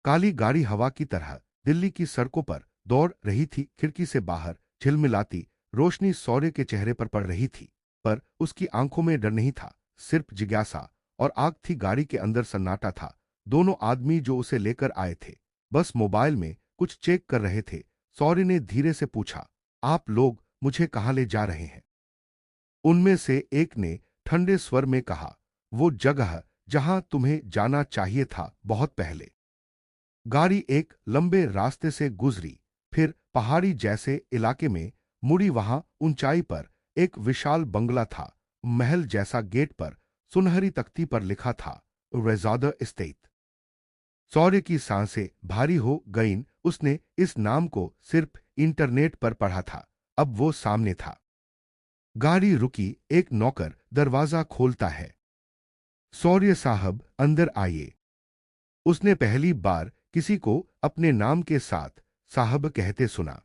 काली गाड़ी हवा की तरह दिल्ली की सड़कों पर दौड़ रही थी। खिड़की से बाहर झिलमिलाती रोशनी सौर्य के चेहरे पर पड़ रही थी, पर उसकी आंखों में डर नहीं था, सिर्फ जिज्ञासा। और आग थी। गाड़ी के अंदर सन्नाटा था। दोनों आदमी जो उसे लेकर आए थे बस मोबाइल में कुछ चेक कर रहे थे। सौर्य ने धीरे से पूछा, आप लोग मुझे कहाँ ले जा रहे हैं? उनमें से एक ने ठंडे स्वर में कहा, वो जगह जहां तुम्हें जाना चाहिए था बहुत पहले। गाड़ी एक लंबे रास्ते से गुजरी, फिर पहाड़ी जैसे इलाके में मुड़ी। वहां ऊंचाई पर एक विशाल बंगला था। महल जैसा गेट पर सुनहरी तख्ती पर लिखा था, रेजादा एस्टेट। सौर्य की सांसें भारी हो गईं। उसने इस नाम को सिर्फ इंटरनेट पर पढ़ा था, अब वो सामने था। गाड़ी रुकी। एक नौकर दरवाजा खोलता है। सौर्य साहब अंदर आइए। उसने पहली बार किसी को अपने नाम के साथ साहब कहते सुना।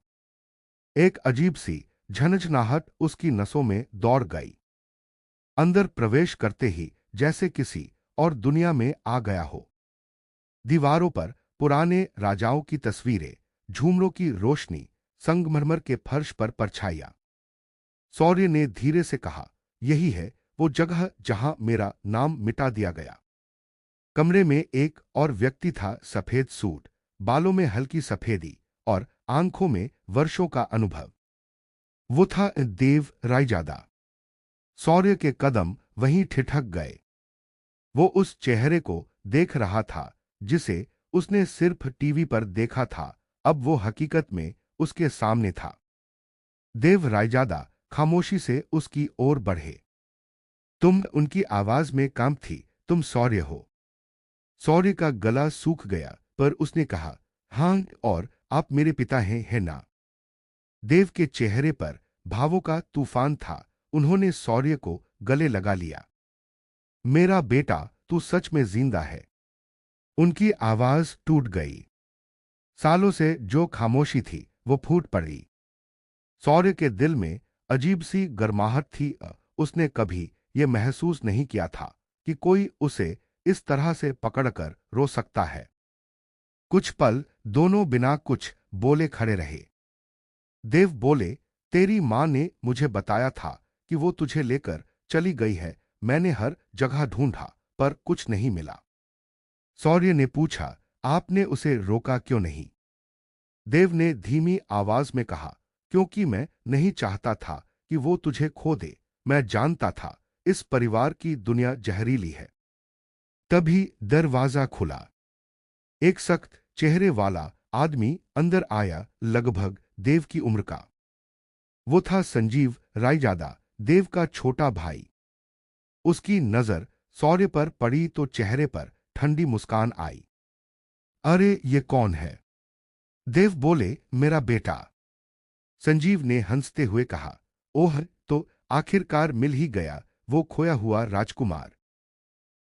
एक अजीब सी झनझनाहट उसकी नसों में दौड़ गई। अंदर प्रवेश करते ही जैसे किसी और दुनिया में आ गया हो। दीवारों पर पुराने राजाओं की तस्वीरें, झूमरों की रोशनी, संगमरमर के फर्श पर परछाइयां। सौर्य ने धीरे से कहा, यही है वो जगह जहां मेरा नाम मिटा दिया गया। कमरे में एक और व्यक्ति था, सफेद सूट, बालों में हल्की सफेदी और आंखों में वर्षों का अनुभव। वो था देव रायजादा। सौर्य के कदम वहीं ठिठक गए। वो उस चेहरे को देख रहा था जिसे उसने सिर्फ टीवी पर देखा था। अब वो हकीकत में उसके सामने था। देव रायजादा खामोशी से उसकी ओर बढ़े। तुम, उनकी आवाज में काम थी, तुम सौर्य हो। सौर्य का गला सूख गया, पर उसने कहा, हां, और आप मेरे पिता हैं, है ना? देव के चेहरे पर भावों का तूफान था। उन्होंने सौर्य को गले लगा लिया। मेरा बेटा, तू सच में जिंदा है। उनकी आवाज टूट गई। सालों से जो खामोशी थी वो फूट पड़ी। सौर्य के दिल में अजीब सी गर्माहट थी। उसने कभी यह महसूस नहीं किया था कि कोई उसे इस तरह से पकड़कर रो सकता है। कुछ पल दोनों बिना कुछ बोले खड़े रहे। देव बोले, तेरी मां ने मुझे बताया था कि वो तुझे लेकर चली गई है। मैंने हर जगह ढूंढा पर कुछ नहीं मिला। सौर्य ने पूछा, आपने उसे रोका क्यों नहीं? देव ने धीमी आवाज में कहा, क्योंकि मैं नहीं चाहता था कि वो तुझे खो दे। मैं जानता था इस परिवार की दुनिया जहरीली है। तभी दरवाजा खुला। एक सख्त चेहरे वाला आदमी अंदर आया, लगभग देव की उम्र का। वो था संजीव रायजादा, देव का छोटा भाई। उसकी नजर सौर्य पर पड़ी तो चेहरे पर ठंडी मुस्कान आई। अरे, ये कौन है? देव बोले, मेरा बेटा। संजीव ने हंसते हुए कहा, ओह, तो आखिरकार मिल ही गया, वो खोया हुआ राजकुमार।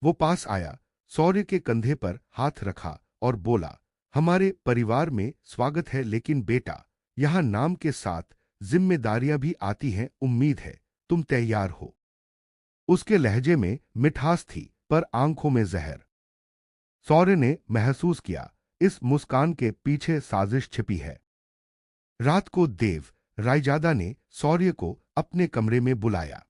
वो पास आया, सौर्य के कंधे पर हाथ रखा और बोला, हमारे परिवार में स्वागत है, लेकिन बेटा, यहां नाम के साथ जिम्मेदारियां भी आती हैं। उम्मीद है तुम तैयार हो। उसके लहजे में मिठास थी, पर आंखों में जहर। सौर्य ने महसूस किया, इस मुस्कान के पीछे साजिश छिपी है। रात को देव रायजादा ने सौर्य को अपने कमरे में बुलाया।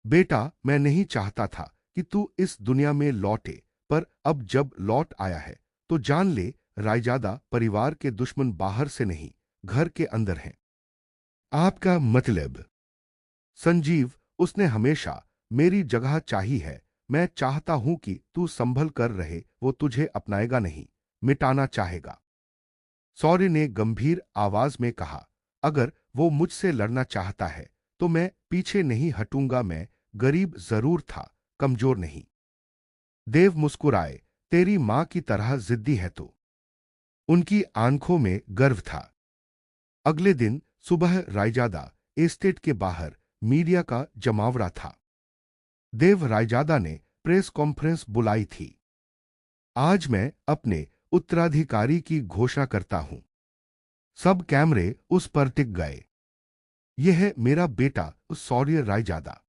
बेटा, मैं नहीं चाहता था कि तू इस दुनिया में लौटे, पर अब जब लौट आया है तो जान ले, रायजादा परिवार के दुश्मन बाहर से नहीं, घर के अंदर हैं। आपका मतलब? संजीव, उसने हमेशा मेरी जगह चाही है। मैं चाहता हूं कि तू संभल कर रहे। वो तुझे अपनाएगा नहीं, मिटाना चाहेगा। सौर्य ने गंभीर आवाज में कहा, अगर वो मुझसे लड़ना चाहता है तो मैं पीछे नहीं हटूंगा। मैं गरीब जरूर था, कमजोर नहीं। देव मुस्कुराए, तेरी मां की तरह जिद्दी है तू। उनकी आंखों में गर्व था। अगले दिन सुबह रायजादा एस्टेट के बाहर मीडिया का जमावड़ा था। देव रायजादा ने प्रेस कॉन्फ्रेंस बुलाई थी। आज मैं अपने उत्तराधिकारी की घोषणा करता हूं। सब कैमरे उस पर टिक गए। यह है मेरा बेटा सौर्य रायजादा।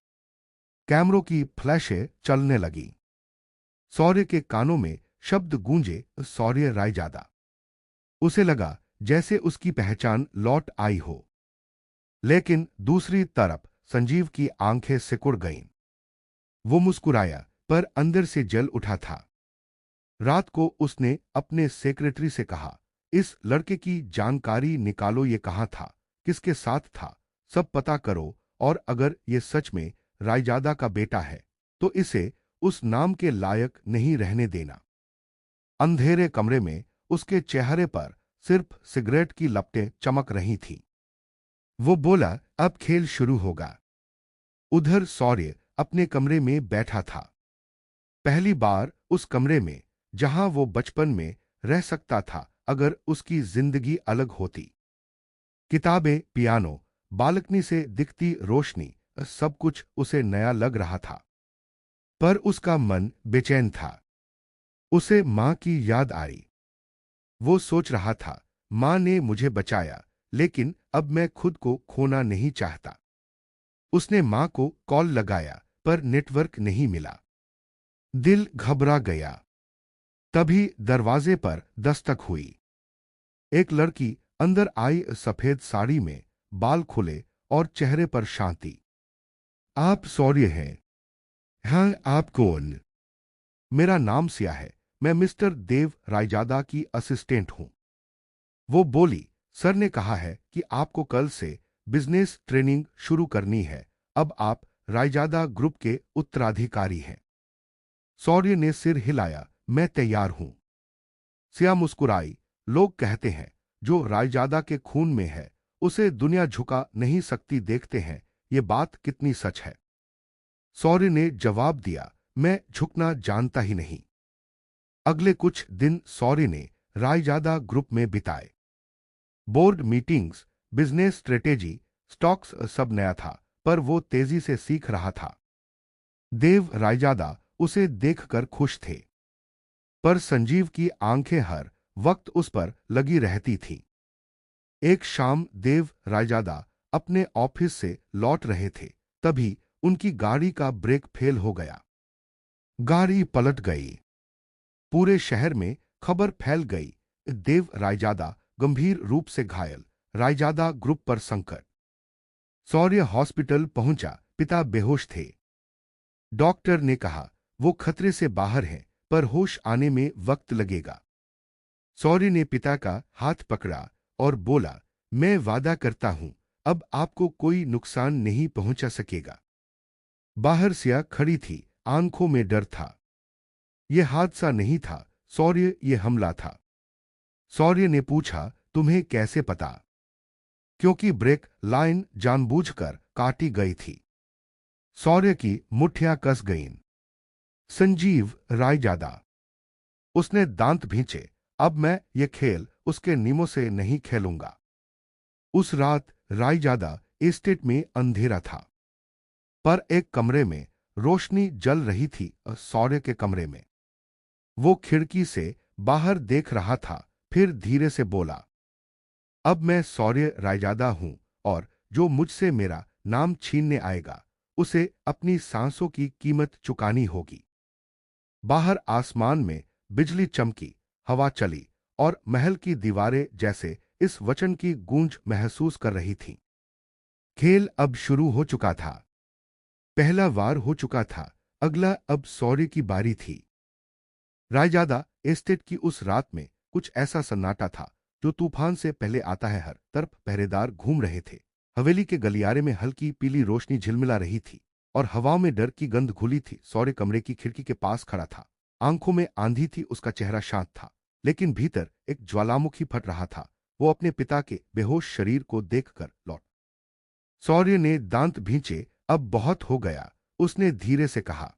कैमरों की फ्लैशें चलने लगी। शौर्य के कानों में शब्द गूंजे, शौर्य रायजादा। उसे लगा जैसे उसकी पहचान लौट आई हो। लेकिन दूसरी तरफ संजीव की आंखें सिकुड़ गईं। वो मुस्कुराया, पर अंदर से जल उठा था। रात को उसने अपने सेक्रेटरी से कहा, इस लड़के की जानकारी निकालो, ये कहाँ था, किसके साथ था, सब पता करो, और अगर ये सच में रायजादा का बेटा है तो इसे उस नाम के लायक नहीं रहने देना। अंधेरे कमरे में उसके चेहरे पर सिर्फ सिगरेट की लपटें चमक रही थीं। वो बोला, अब खेल शुरू होगा। उधर शौर्य अपने कमरे में बैठा था। पहली बार उस कमरे में जहां वो बचपन में रह सकता था अगर उसकी जिंदगी अलग होती। किताबें, पियानो, बालकनी से दिखती रोशनी, सब कुछ उसे नया लग रहा था। पर उसका मन बेचैन था। उसे मां की याद आई। वो सोच रहा था, मां ने मुझे बचाया, लेकिन अब मैं खुद को खोना नहीं चाहता। उसने मां को कॉल लगाया, पर नेटवर्क नहीं मिला। दिल घबरा गया। तभी दरवाजे पर दस्तक हुई। एक लड़की अंदर आई, सफेद साड़ी में, बाल खुले और चेहरे पर शांति। आप शौर्य हैं? हाँ, आप कौन? मेरा नाम सिया है, मैं मिस्टर देव रायजादा की असिस्टेंट हूं। वो बोली, सर ने कहा है कि आपको कल से बिजनेस ट्रेनिंग शुरू करनी है। अब आप रायजादा ग्रुप के उत्तराधिकारी हैं। शौर्य ने सिर हिलाया, मैं तैयार हूं। सिया मुस्कुराई, लोग कहते हैं जो रायजादा के खून में है उसे दुनिया झुका नहीं सकती। देखते हैं ये बात कितनी सच है। शौर्य ने जवाब दिया, मैं झुकना जानता ही नहीं। अगले कुछ दिन शौर्य ने रायजादा ग्रुप में बिताए। Board meetings, business strategy, stocks, सब नया था, पर वो तेजी से सीख रहा था। देव रायजादा उसे देखकर खुश थे, पर संजीव की आंखें हर वक्त उस पर लगी रहती थीं। एक शाम देव रायजादा अपने ऑफिस से लौट रहे थे, तभी उनकी गाड़ी का ब्रेक फेल हो गया। गाड़ी पलट गई। पूरे शहर में खबर फैल गई, देव रायजादा गंभीर रूप से घायल, रायजादा ग्रुप पर संकट। शौर्य हॉस्पिटल पहुंचा, पिता बेहोश थे। डॉक्टर ने कहा वो खतरे से बाहर हैं, पर होश आने में वक्त लगेगा। शौर्य ने पिता का हाथ पकड़ा और बोला, मैं वादा करता हूं अब आपको कोई नुकसान नहीं पहुंचा सकेगा। बाहर सिया खड़ी थी, आंखों में डर था। यह हादसा नहीं था शौर्य, ये हमला था। शौर्य ने पूछा, तुम्हें कैसे पता? क्योंकि ब्रेक लाइन जानबूझकर काटी गई थी। शौर्य की मुठ्ठियां कस गईं। संजीव रायजादा। उसने दांत भींचे, अब मैं ये खेल उसके नियमों से नहीं खेलूंगा। उस रात रायजादा एस्टेट में अंधेरा था, पर एक कमरे में रोशनी जल रही थी, शौर्य के कमरे में। वो खिड़की से बाहर देख रहा था, फिर धीरे से बोला, अब मैं शौर्य रायजादा हूं, और जो मुझसे मेरा नाम छीनने आएगा उसे अपनी सांसों की कीमत चुकानी होगी। बाहर आसमान में बिजली चमकी, हवा चली, और महल की दीवारें जैसे इस वचन की गूंज महसूस कर रही थीं। खेल अब शुरू हो चुका था। पहला वार हो चुका था, अगला अब शौर्य की बारी थी। रायजादा एस्टेट की उस रात में कुछ ऐसा सन्नाटा था जो तूफान से पहले आता है। हर तरफ पहरेदार घूम रहे थे। हवेली के गलियारे में हल्की पीली रोशनी झिलमिला रही थी और हवा में डर की गंध घुली थी। शौर्य कमरे की खिड़की के पास खड़ा था। आंखों में आंधी थी, उसका चेहरा शांत था, लेकिन भीतर एक ज्वालामुखी फट रहा था। वो अपने पिता के बेहोश शरीर को देखकर लौट। शौर्य ने दांत भींचे, अब बहुत हो गया, उसने धीरे से कहा।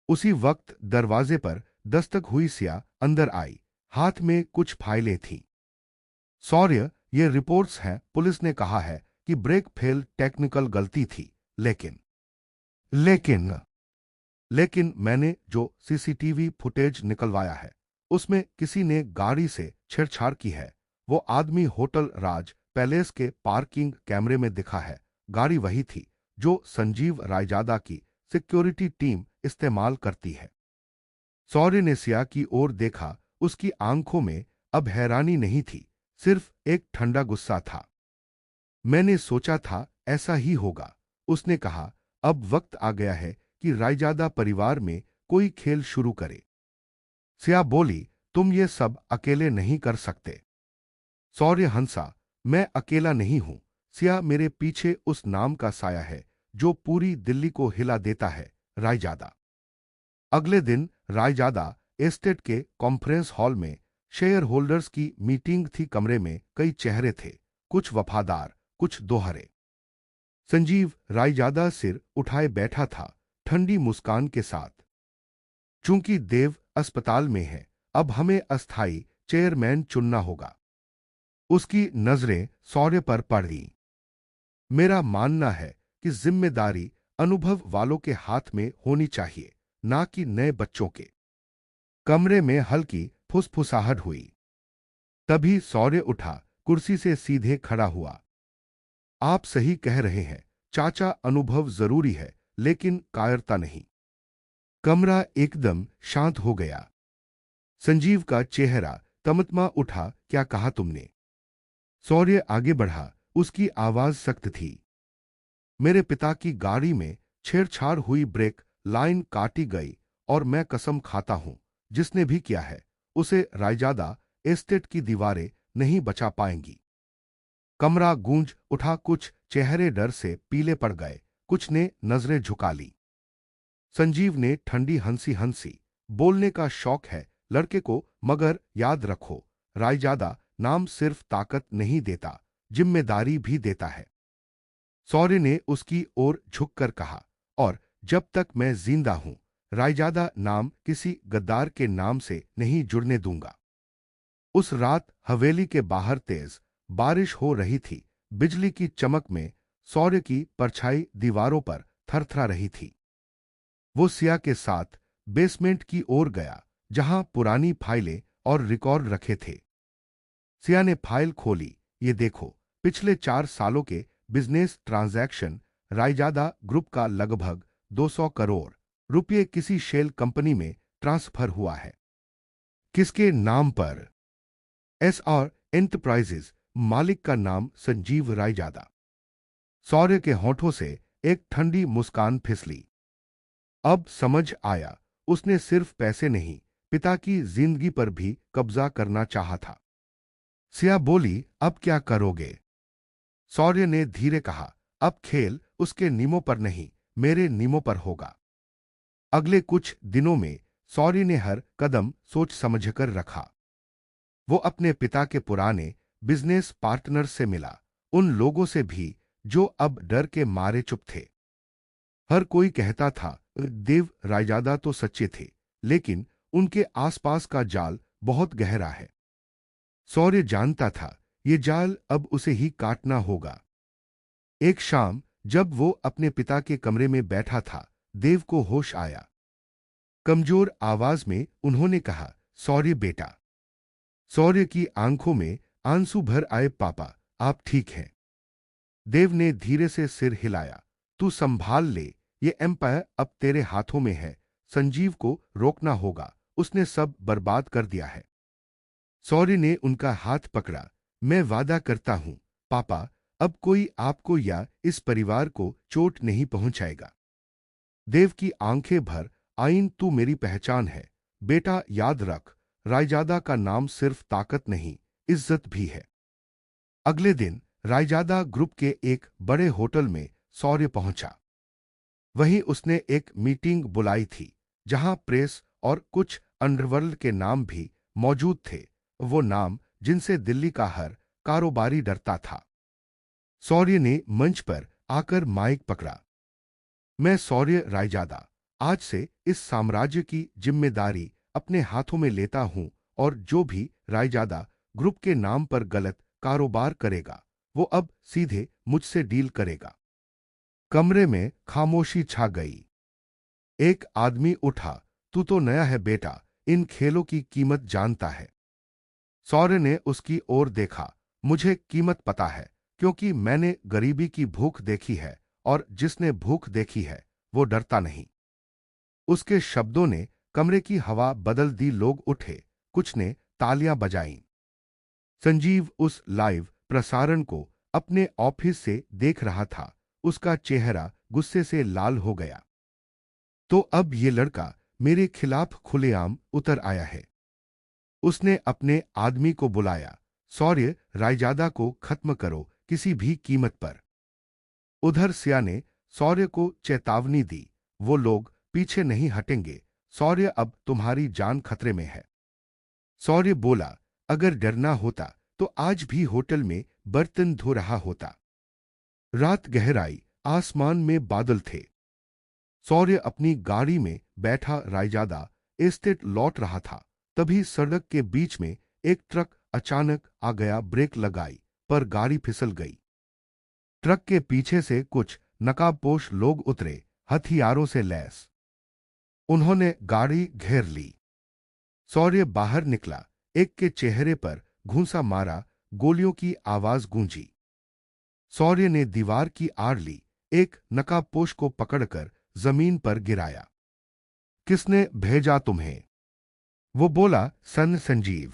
उसी वक्त दरवाजे पर दस्तक हुई। सिया अंदर आई, हाथ में कुछ फाइलें थीं। शौर्य, ये रिपोर्ट्स हैं, पुलिस ने कहा है कि ब्रेक फेल टेक्निकल गलती थी, लेकिन लेकिन लेकिन मैंने जो सीसीटीवी फुटेज निकलवाया है उसमें किसी ने गाड़ी से छेड़छाड़ की है। वो आदमी होटल राज पैलेस के पार्किंग कैमरे में दिखा है। गाड़ी वही थी जो संजीव रायजादा की सिक्योरिटी टीम इस्तेमाल करती है। शौर्य ने सिया की ओर देखा। उसकी आंखों में अब हैरानी नहीं थी, सिर्फ एक ठंडा गुस्सा था। मैंने सोचा था ऐसा ही होगा, उसने कहा। अब वक्त आ गया है कि रायजादा परिवार में कोई खेल शुरू करे। सिया बोली, तुम ये सब अकेले नहीं कर सकते। शौर्य हंसा, मैं अकेला नहीं हूं। सिया, मेरे पीछे उस नाम का साया है जो पूरी दिल्ली को हिला देता है, रायजादा। अगले दिन रायजादा एस्टेट के कॉन्फ्रेंस हॉल में शेयर होल्डर्स की मीटिंग थी। कमरे में कई चेहरे थे, कुछ वफादार, कुछ दोहरे। संजीव रायजादा सिर उठाए बैठा था, ठंडी मुस्कान के साथ। चूंकि देव अस्पताल में है, अब हमें अस्थाई चेयरमैन चुनना होगा। उसकी नजरें शौर्य पर पड़ी। मेरा मानना है कि जिम्मेदारी अनुभव वालों के हाथ में होनी चाहिए, ना कि नए बच्चों के। कमरे में हल्की फुसफुसाहट हुई। तभी शौर्य उठा, कुर्सी से सीधे खड़ा हुआ। आप सही कह रहे हैं चाचा, अनुभव जरूरी है लेकिन कायरता नहीं। कमरा एकदम शांत हो गया। संजीव का चेहरा तमतमा उठा, क्या कहा तुमने? शौर्य आगे बढ़ा, उसकी आवाज सख्त थी। मेरे पिता की गाड़ी में छेड़छाड़ हुई, ब्रेक लाइन काटी गई, और मैं कसम खाता हूं जिसने भी किया है उसे रायजादा एस्टेट की दीवारें नहीं बचा पाएंगी। कमरा गूंज उठा। कुछ चेहरे डर से पीले पड़ गए, कुछ ने नजरें झुका ली। संजीव ने ठंडी हंसी हंसी, बोलने का शौक है लड़के को, मगर याद रखो, रायजादा नाम सिर्फ ताकत नहीं देता, जिम्मेदारी भी देता है। शौर्य ने उसकी ओर झुककर कहा, और जब तक मैं जिंदा हूं, रायजादा नाम किसी गद्दार के नाम से नहीं जुड़ने दूंगा। उस रात हवेली के बाहर तेज बारिश हो रही थी। बिजली की चमक में शौर्य की परछाई दीवारों पर थरथरा रही थी। वो सिया के साथ बेसमेंट की ओर गया, जहां पुरानी फाइलें और रिकॉर्ड रखे थे। सिया ने फाइल खोली। ये देखो, पिछले 4 सालों के बिजनेस ट्रांजैक्शन। रायजादा ग्रुप का लगभग 200 करोड़ रुपये किसी शेल कंपनी में ट्रांसफर हुआ है। किसके नाम पर? SR एंटरप्राइजेज, मालिक का नाम संजीव रायजादा। शौर्य के होठों से एक ठंडी मुस्कान फिसली। अब समझ आया, उसने सिर्फ पैसे नहीं, पिता की जिंदगी पर भी कब्जा करना चाहा था। सिया बोली, अब क्या करोगे? शौर्य ने धीरे कहा, अब खेल उसके नियमों पर नहीं, मेरे नियमों पर होगा। अगले कुछ दिनों में शौर्य ने हर कदम सोच समझकर रखा। वो अपने पिता के पुराने बिजनेस पार्टनर से मिला, उन लोगों से भी जो अब डर के मारे चुप थे। हर कोई कहता था देव रायजादा तो सच्चे थे, लेकिन उनके आसपास का जाल बहुत गहरा है। शौर्य जानता था ये जाल अब उसे ही काटना होगा। एक शाम जब वो अपने पिता के कमरे में बैठा था, देव को होश आया। कमजोर आवाज में उन्होंने कहा, शौर्य बेटा। शौर्य की आंखों में आंसू भर आए, पापा आप ठीक हैं? देव ने धीरे से सिर हिलाया, तू संभाल ले, ये एम्पायर अब तेरे हाथों में है। संजीव को रोकना होगा, उसने सब बर्बाद कर दिया है। शौर्य ने उनका हाथ पकड़ा, मैं वादा करता हूं पापा, अब कोई आपको या इस परिवार को चोट नहीं पहुंचाएगा। देव की आंखें भर आईं, तू मेरी पहचान है बेटा, याद रख, रायजादा का नाम सिर्फ ताकत नहीं, इज्जत भी है। अगले दिन रायजादा ग्रुप के एक बड़े होटल में शौर्य पहुंचा। वहीं उसने एक मीटिंग बुलाई थी, जहां प्रेस और कुछ अंडरवर्ल्ड के नाम भी मौजूद थे, वो नाम जिनसे दिल्ली का हर कारोबारी डरता था। शौर्य ने मंच पर आकर माइक पकड़ा। मैं शौर्य रायजादा आज से इस साम्राज्य की जिम्मेदारी अपने हाथों में लेता हूं, और जो भी रायजादा ग्रुप के नाम पर गलत कारोबार करेगा, वो अब सीधे मुझसे डील करेगा। कमरे में खामोशी छा गई। एक आदमी उठा, तू तो नया है बेटा, इन खेलों की कीमत जानता है। शौर्य ने उसकी ओर देखा, मुझे कीमत पता है, क्योंकि मैंने गरीबी की भूख देखी है, और जिसने भूख देखी है वो डरता नहीं। उसके शब्दों ने कमरे की हवा बदल दी। लोग उठे, कुछ ने तालियां बजाईं। संजीव उस लाइव प्रसारण को अपने ऑफिस से देख रहा था। उसका चेहरा गुस्से से लाल हो गया। तो अब ये लड़का मेरे खिलाफ खुलेआम उतर आया है। उसने अपने आदमी को बुलाया। शौर्य रायजादा को खत्म करो किसी भी कीमत पर। उधर सिया ने शौर्य को चेतावनी दी, वो लोग पीछे नहीं हटेंगे। शौर्य अब तुम्हारी जान खतरे में है। शौर्य बोला, अगर डरना होता तो आज भी होटल में बर्तन धो रहा होता। रात गहराई, आसमान में बादल थे। शौर्य अपनी गाड़ी में बैठा रायजादा एस्टेट लौट रहा था। तभी सड़क के बीच में एक ट्रक अचानक आ गया। ब्रेक लगाई पर गाड़ी फिसल गई। ट्रक के पीछे से कुछ नकाबपोश लोग उतरे, हथियारों से लैस। उन्होंने गाड़ी घेर ली। शौर्य बाहर निकला। एक के चेहरे पर घूंसा मारा, गोलियों की आवाज गूंजी। शौर्य ने दीवार की आड़ ली, एक नकाबपोश को पकड़कर जमीन पर गिराया। किसने भेजा तुम्हें? वो बोला, सन संजीव।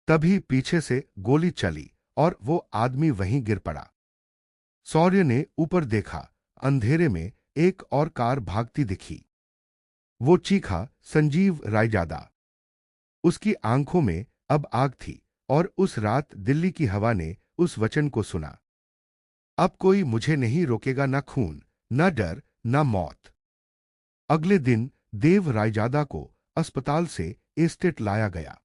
तभी पीछे से गोली चली और वो आदमी वहीं गिर पड़ा। शौर्य ने ऊपर देखा। अंधेरे में एक और कार भागती दिखी। वो चीखा, संजीव रायजादा। उसकी आंखों में अब आग थी और उस रात दिल्ली की हवा ने उस वचन को सुना, अब कोई मुझे नहीं रोकेगा, ना खून, ना डर, ना मौत। अगले दिन देव रायजादा को अस्पताल से एस्टेट लाया गया।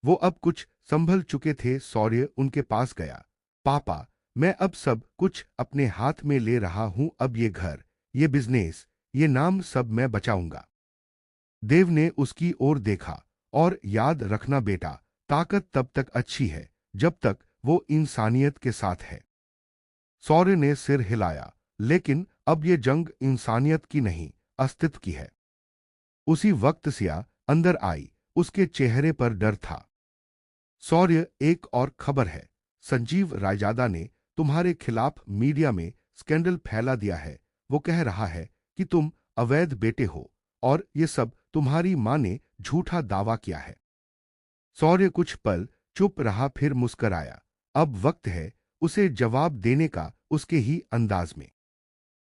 वो अब कुछ संभल चुके थे। शौर्य उनके पास गया। पापा, मैं अब सब कुछ अपने हाथ में ले रहा हूं। अब ये घर, ये बिजनेस, ये नाम सब मैं बचाऊंगा। देव ने उसकी ओर देखा। और याद रखना बेटा, ताकत तब तक अच्छी है जब तक वो इंसानियत के साथ है। शौर्य ने सिर हिलाया, लेकिन अब ये जंग इंसानियत की नहीं, अस्तित्व की है। उसी वक्त सिया अंदर आई। उसके चेहरे पर डर था। शौर्य, एक और खबर है। संजीव रायजादा ने तुम्हारे खिलाफ मीडिया में स्कैंडल फैला दिया है। वो कह रहा है कि तुम अवैध बेटे हो और ये सब तुम्हारी मां ने झूठा दावा किया है। शौर्य कुछ पल चुप रहा, फिर मुस्कराया। अब वक्त है उसे जवाब देने का, उसके ही अंदाज में।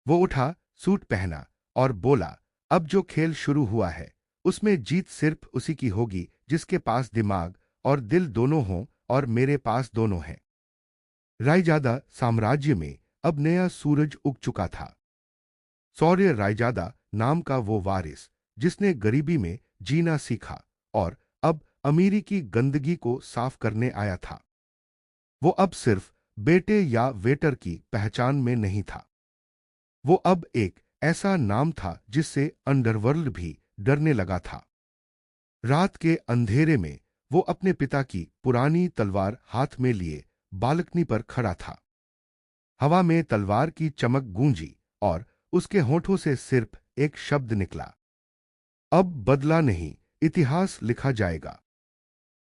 वो उठा, सूट पहना और बोला, अब जो खेल शुरू हुआ है उसमें जीत सिर्फ उसी की होगी जिसके पास दिमाग और दिल दोनों हों, और मेरे पास दोनों हैं। रायजादा साम्राज्य में अब नया सूरज उग चुका था। शौर्य रायजादा नाम का वो वारिस जिसने गरीबी में जीना सीखा और अब अमीरी की गंदगी को साफ करने आया था। वो अब सिर्फ बेटे या वेटर की पहचान में नहीं था। वो अब एक ऐसा नाम था जिससे अंडरवर्ल्ड भी डरने लगा था। रात के अंधेरे में वो अपने पिता की पुरानी तलवार हाथ में लिए बालकनी पर खड़ा था। हवा में तलवार की चमक गूंजी और उसके होठों से सिर्फ एक शब्द निकला, अब बदला नहीं, इतिहास लिखा जाएगा।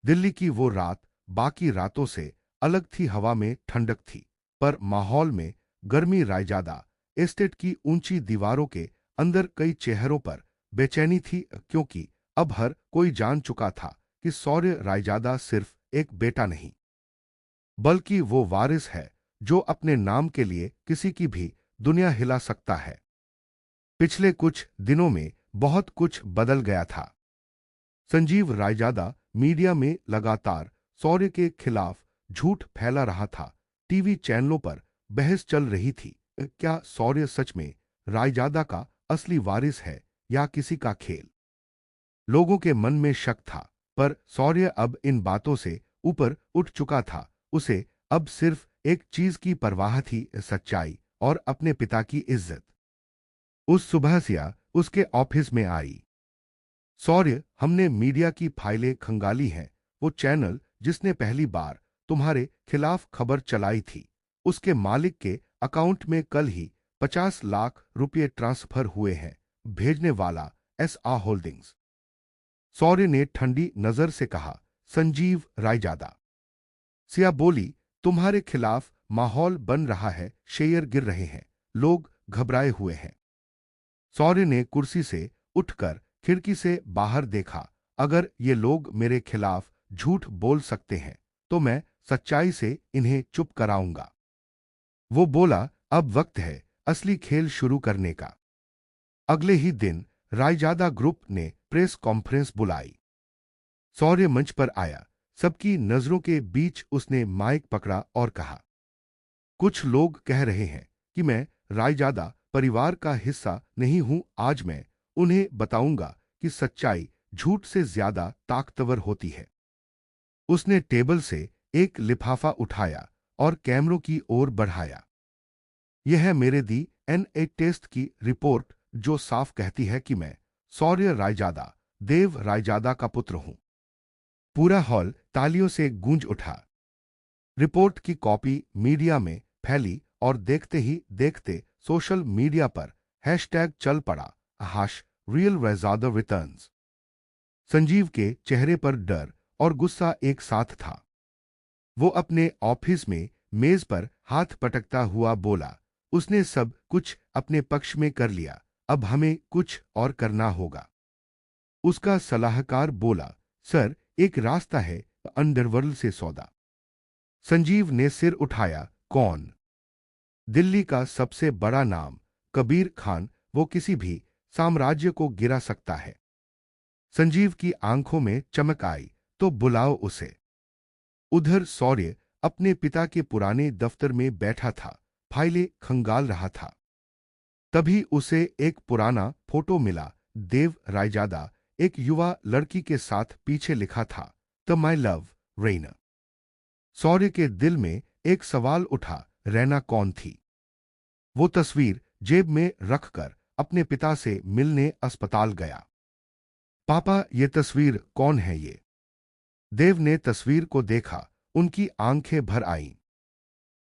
दिल्ली की वो रात बाकी रातों से अलग थी। हवा में ठंडक थी, पर माहौल में गर्मी। रायजादा एस्टेट की ऊंची दीवारों के अंदर कई चेहरों पर बेचैनी थी, क्योंकि अब हर कोई जान चुका था कि शौर्य रायजादा सिर्फ एक बेटा नहीं, बल्कि वो वारिस है जो अपने नाम के लिए किसी की भी दुनिया हिला सकता है। पिछले कुछ दिनों में बहुत कुछ बदल गया था। संजीव रायजादा मीडिया में लगातार शौर्य के खिलाफ झूठ फैला रहा था। टीवी चैनलों पर बहस चल रही थी, क्या शौर्य सच में रायजादा का असली वारिस है या किसी का खेल। लोगों के मन में शक था, पर शौर्य अब इन बातों से ऊपर उठ चुका था। उसे अब सिर्फ एक चीज की परवाह थी, सच्चाई और अपने पिता की इज्जत। उस सुबह सिया उसके ऑफिस में आई। शौर्य, हमने मीडिया की फाइलें खंगाली हैं। वो चैनल जिसने पहली बार तुम्हारे खिलाफ खबर चलाई थी, उसके मालिक के अकाउंट में कल ही 50 लाख रुपए ट्रांसफर हुए हैं। भेजने वाला एसआ होल्डिंग्स। शौर्य ने ठंडी नजर से कहा, संजीव रायजादा। सिया बोली, तुम्हारे खिलाफ माहौल बन रहा है, शेयर गिर रहे हैं, लोग घबराए हुए हैं। सौर्य ने कुर्सी से उठकर खिड़की से बाहर देखा। अगर ये लोग मेरे खिलाफ झूठ बोल सकते हैं तो मैं सच्चाई से इन्हें चुप कराऊंगा। वो बोला, अब वक्त है असली खेल शुरू करने का। अगले ही दिन रायजादा ग्रुप ने प्रेस कॉन्फ्रेंस बुलाई। सौर्य मंच पर आया। सबकी नजरों के बीच उसने माइक पकड़ा और कहा, कुछ लोग कह रहे हैं कि मैं रायजादा परिवार का हिस्सा नहीं हूं। आज मैं उन्हें बताऊंगा कि सच्चाई झूठ से ज्यादा ताकतवर होती है। उसने टेबल से एक लिफाफा उठाया और कैमरों की ओर बढ़ाया। यह है मेरे DNA टेस्ट की रिपोर्ट जो साफ कहती है कि मैं सौर्य रायजादा, देव रायजादा का पुत्र हूं। पूरा हॉल तालियों से गूंज उठा। रिपोर्ट की कॉपी मीडिया में फैली और देखते ही देखते सोशल मीडिया पर हैशटैग चल पड़ा, हाश रियल रायजादा रिटर्न्स। संजीव के चेहरे पर डर और गुस्सा एक साथ था। वो अपने ऑफिस में मेज पर हाथ पटकता हुआ बोला, उसने सब कुछ अपने पक्ष में कर लिया, अब हमें कुछ और करना होगा। उसका सलाहकार बोला, सर एक रास्ता है, अंडरवर्ल्ड से सौदा। संजीव ने सिर उठाया, कौन? दिल्ली का सबसे बड़ा नाम कबीर खान, वो किसी भी साम्राज्य को गिरा सकता है। संजीव की आंखों में चमक आई, तो बुलाओ उसे। उधर सौर्य अपने पिता के पुराने दफ्तर में बैठा था, फाइलें खंगाल रहा था। तभी उसे एक पुराना फोटो मिला। देव रायजादा एक युवा लड़की के साथ पीछे लिखा था, द माई लव रैना। सौर्य के दिल में एक सवाल उठा, रैना कौन थी? वो तस्वीर जेब में रखकर अपने पिता से मिलने अस्पताल गया। पापा ये तस्वीर कौन है ये? देव ने तस्वीर को देखा, उनकी आंखें भर आईं।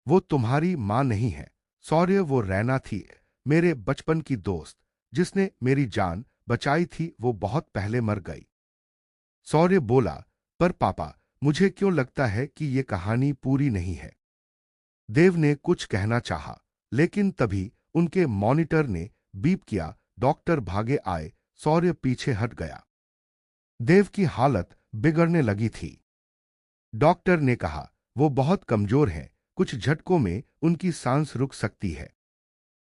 वो तुम्हारी मां नहीं है सौर्य, वो रैना थी, मेरे बचपन की दोस्त, जिसने मेरी जान बचाई थी। वो बहुत पहले मर गई। सौर्य बोला, पर पापा मुझे क्यों लगता है कि ये कहानी पूरी नहीं है। देव ने कुछ कहना चाहा, लेकिन तभी उनके मॉनिटर ने बीप किया। डॉक्टर भागे आए। सौर्य पीछे हट गया। देव की हालत बिगड़ने लगी थी। डॉक्टर ने कहा, वो बहुत कमजोर हैं, कुछ झटकों में उनकी सांस रुक सकती है।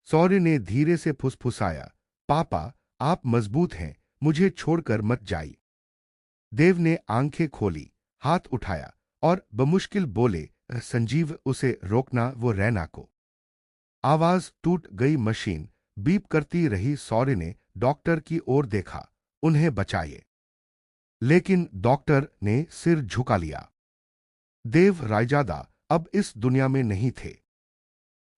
सौर्य ने धीरे से फुसफुसाया, पापा आप मजबूत हैं, मुझे छोड़कर मत जाइए। देव ने आंखें खोली, हाथ उठाया और बमुश्किल बोले, संजीव उसे रोकना, वो रैना को। आवाज टूट गई। मशीन बीप करती रही। सौर्य ने डॉक्टर की ओर देखा, उन्हें बचाइए। लेकिन डॉक्टर ने सिर झुका लिया। देव रायजादा अब इस दुनिया में नहीं थे।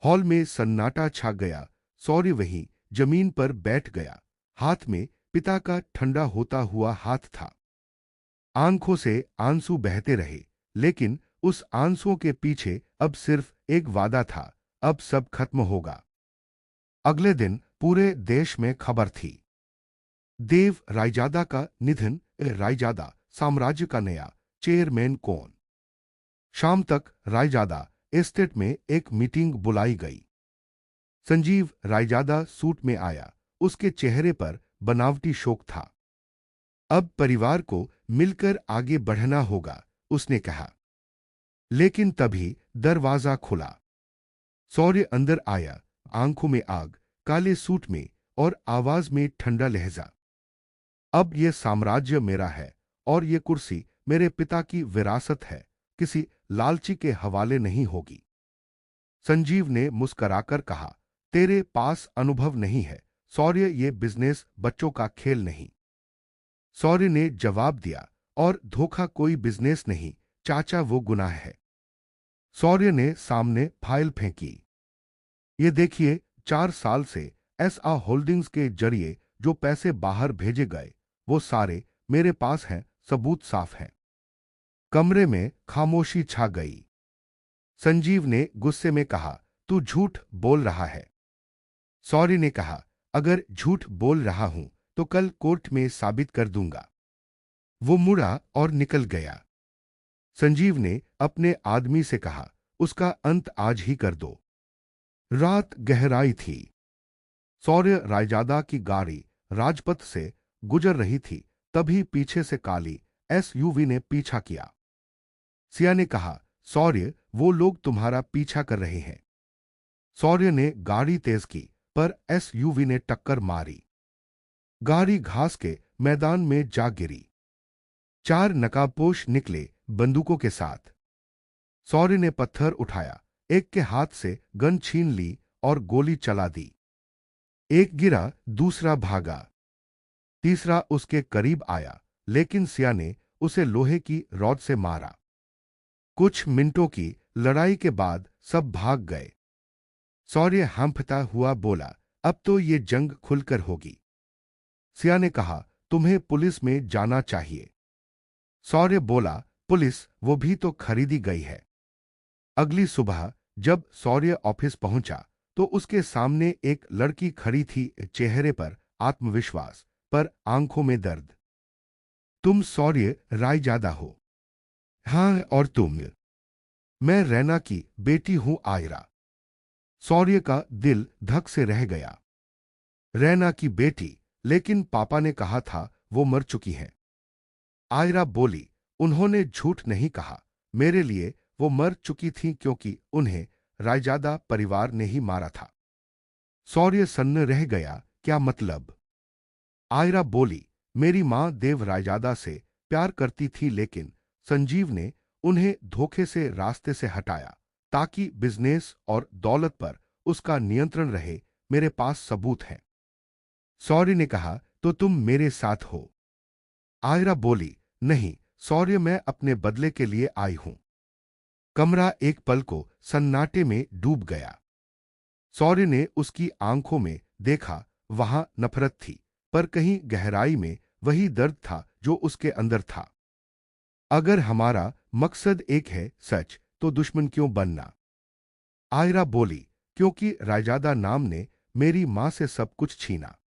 हॉल में सन्नाटा छा गया। सौर्य वहीं जमीन पर बैठ गया। हाथ में पिता का ठंडा होता हुआ हाथ था। आंखों से आंसू बहते रहे, लेकिन उस आंसुओं के पीछे अब सिर्फ एक वादा था, अब सब खत्म होगा। अगले दिन पूरे देश में खबर थी, देव रायजादा का निधन। रायजादा साम्राज्य का नया चेयरमैन कौन? शाम तक रायजादा एस्टेट में एक मीटिंग बुलाई गई। संजीव रायजादा सूट में आया। उसके चेहरे पर बनावटी शोक था। अब परिवार को मिलकर आगे बढ़ना होगा, उसने कहा। लेकिन तभी दरवाजा खुला। सौर्य अंदर आया, आंखों में आग, काले सूट में और आवाज में ठंडा लहजा। अब यह साम्राज्य मेरा है और ये कुर्सी मेरे पिता की विरासत है, किसी लालची के हवाले नहीं होगी। संजीव ने मुस्कराकर कहा, तेरे पास अनुभव नहीं है सौर्य, ये बिजनेस बच्चों का खेल नहीं। सौर्य ने जवाब दिया, और धोखा कोई बिजनेस नहीं चाचा, वो गुनाह है। सौर्य ने सामने फाइल फेंकी। ये देखिए, 4 साल से SA होल्डिंग्स के जरिए जो पैसे बाहर भेजे गए वो सारे मेरे पास हैं, सबूत साफ हैं। कमरे में खामोशी छा गई। संजीव ने गुस्से में कहा, तू झूठ बोल रहा है। सौर्य ने कहा, अगर झूठ बोल रहा हूं तो कल कोर्ट में साबित कर दूंगा। वो मुड़ा और निकल गया। संजीव ने अपने आदमी से कहा, उसका अंत आज ही कर दो। रात गहराई थी। शौर्य रायजादा की गाड़ी राजपथ से गुजर रही थी, तभी पीछे से काली एसयूवी ने पीछा किया। सिया ने कहा, शौर्य, वो लोग तुम्हारा पीछा कर रहे हैं। शौर्य ने गाड़ी तेज की, पर एसयूवी ने टक्कर मारी। गाड़ी घास के मैदान में जा गिरी। 4 नकाबपोश निकले, बंदूकों के साथ। शौर्य ने पत्थर उठाया, एक के हाथ से गन छीन ली और गोली चला दी। एक गिरा, दूसरा भागा, तीसरा उसके करीब आया, लेकिन सिया ने उसे लोहे की रॉड से मारा। कुछ मिनटों की लड़ाई के बाद सब भाग गए। शौर्य हांफता हुआ बोला, अब तो ये जंग खुलकर होगी। सिया ने कहा, तुम्हें पुलिस में जाना चाहिए। शौर्य बोला, पुलिस वो भी तो खरीदी गई है। अगली सुबह जब शौर्य ऑफिस पहुंचा तो उसके सामने एक लड़की खड़ी थी, चेहरे पर आत्मविश्वास, पर आंखों में दर्द। तुम शौर्य रायजादा हो? हाँ, और तुम? मैं रैना की बेटी हूं, आयरा। शौर्य का दिल धक से रह गया। रैना की बेटी, लेकिन पापा ने कहा था वो मर चुकी है। आयरा बोली, उन्होंने झूठ नहीं कहा। मेरे लिए वो मर चुकी थीं क्योंकि उन्हें रायजादा परिवार ने ही मारा था। शौर्य सन्न रह गया, क्या मतलब? आयरा बोली, मेरी मां देव रायजादा से प्यार करती थी, लेकिन संजीव ने उन्हें धोखे से रास्ते से हटाया ताकि बिजनेस और दौलत पर उसका नियंत्रण रहे। मेरे पास सबूत है। शौर्य ने कहा, तो तुम मेरे साथ हो? आयरा बोली, नहीं शौर्य, मैं अपने बदले के लिए आई हूं। कमरा एक पल को सन्नाटे में डूब गया। शौर्य ने उसकी आंखों में देखा, वहां नफरत थी, पर कहीं गहराई में वही दर्द था जो उसके अंदर था। अगर हमारा मकसद एक है, सच, तो दुश्मन क्यों बनना? आयरा बोली, क्योंकि रायजादा नाम ने मेरी मां से सब कुछ छीना।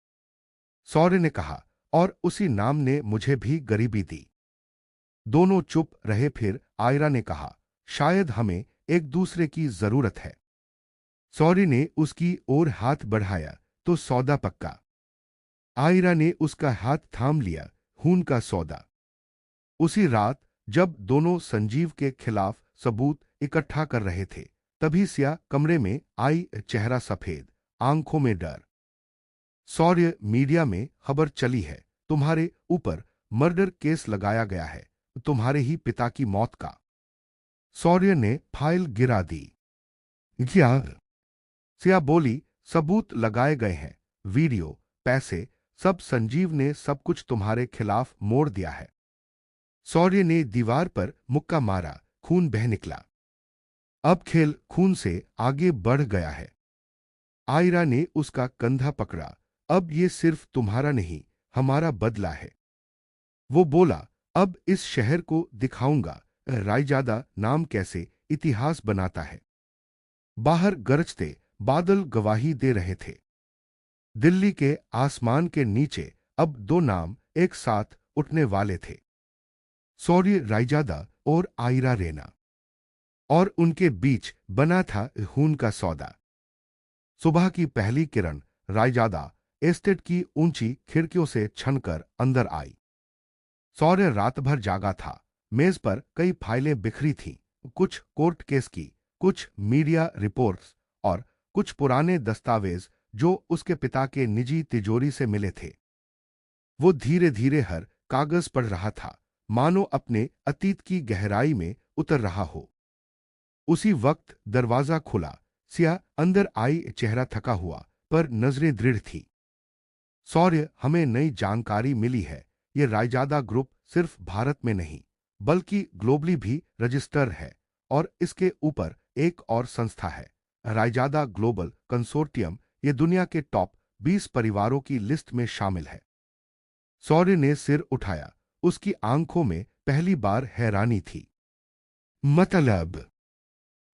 शौर्य ने कहा, और उसी नाम ने मुझे भी गरीबी दी। दोनों चुप रहे, फिर आयरा ने कहा, शायद हमें एक दूसरे की जरूरत है। शौर्य ने उसकी ओर हाथ बढ़ाया, तो सौदा पक्का। आयरा ने उसका हाथ थाम लिया, खून का सौदा। उसी रात जब दोनों संजीव के खिलाफ सबूत इकट्ठा कर रहे थे, तभी सिया कमरे में आई, चेहरा सफेद, आंखों में डर। शौर्य, मीडिया में खबर चली है, तुम्हारे ऊपर मर्डर केस लगाया गया है, तुम्हारे ही पिता की मौत का। शौर्य ने फाइल गिरा दी। क्या? सिया बोली, सबूत लगाए गए हैं, वीडियो, पैसे, सब। संजीव ने सब कुछ तुम्हारे खिलाफ मोड़ दिया है। शौर्य ने दीवार पर मुक्का मारा, खून बह निकला। अब खेल खून से आगे बढ़ गया है। आयरा ने उसका कंधा पकड़ा, अब ये सिर्फ तुम्हारा नहीं, हमारा बदला है। वो बोला, अब इस शहर को दिखाऊंगा रायजादा नाम कैसे इतिहास बनाता है। बाहर गरजते बादल गवाही दे रहे थे। दिल्ली के आसमान के नीचे अब 2 नाम एक साथ उठने वाले थे, शौर्य रायजादा और आयरा रैना। और उनके बीच बना था खून का सौदा। सुबह की पहली किरण रायजादा एस्टेट की ऊंची खिड़कियों से छनकर अंदर आई। शौर्य रात भर जागा था। मेज पर कई फाइलें बिखरी थीं, कुछ कोर्ट केस की, कुछ मीडिया रिपोर्ट्स और कुछ पुराने दस्तावेज जो उसके पिता के निजी तिजोरी से मिले थे। वो धीरे धीरे हर कागज पढ़ रहा था, मानो अपने अतीत की गहराई में उतर रहा हो। उसी वक्त दरवाजा खुला। सिया अंदर आई, चेहरा थका हुआ, पर नजरें दृढ़ थी। शौर्य, हमें नई जानकारी मिली है। ये रायजादा ग्रुप सिर्फ भारत में नहीं, बल्कि ग्लोबली भी रजिस्टर है, और इसके ऊपर एक और संस्था है, रायजादा ग्लोबल कंसोर्टियम। ये दुनिया के टॉप 20 परिवारों की लिस्ट में शामिल है। शौर्य ने सिर उठाया, उसकी आंखों में पहली बार हैरानी थी।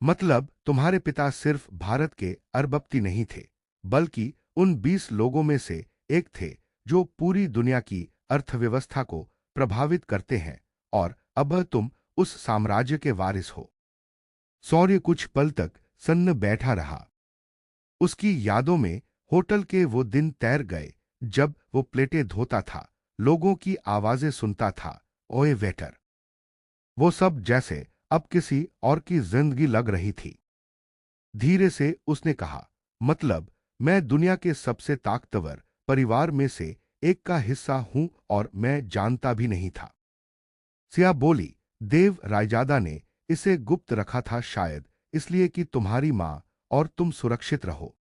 मतलब तुम्हारे पिता सिर्फ भारत के अरबपति नहीं थे, बल्कि उन 20 लोगों में से एक थे जो पूरी दुनिया की अर्थव्यवस्था को प्रभावित करते हैं, और अब तुम उस साम्राज्य के वारिस हो। शौर्य कुछ पल तक सन्न बैठा रहा। उसकी यादों में होटल के वो दिन तैर गए जब वो प्लेटें धोता था, लोगों की आवाजें सुनता था, ओए वेटर। वो सब जैसे अब किसी और की जिंदगी लग रही थी। धीरे से उसने कहा, मतलब मैं दुनिया के सबसे ताकतवर परिवार में से एक का हिस्सा हूं और मैं जानता भी नहीं था। सिया बोली, देव रायजादा ने इसे गुप्त रखा था, शायद इसलिए कि तुम्हारी मां और तुम सुरक्षित रहो।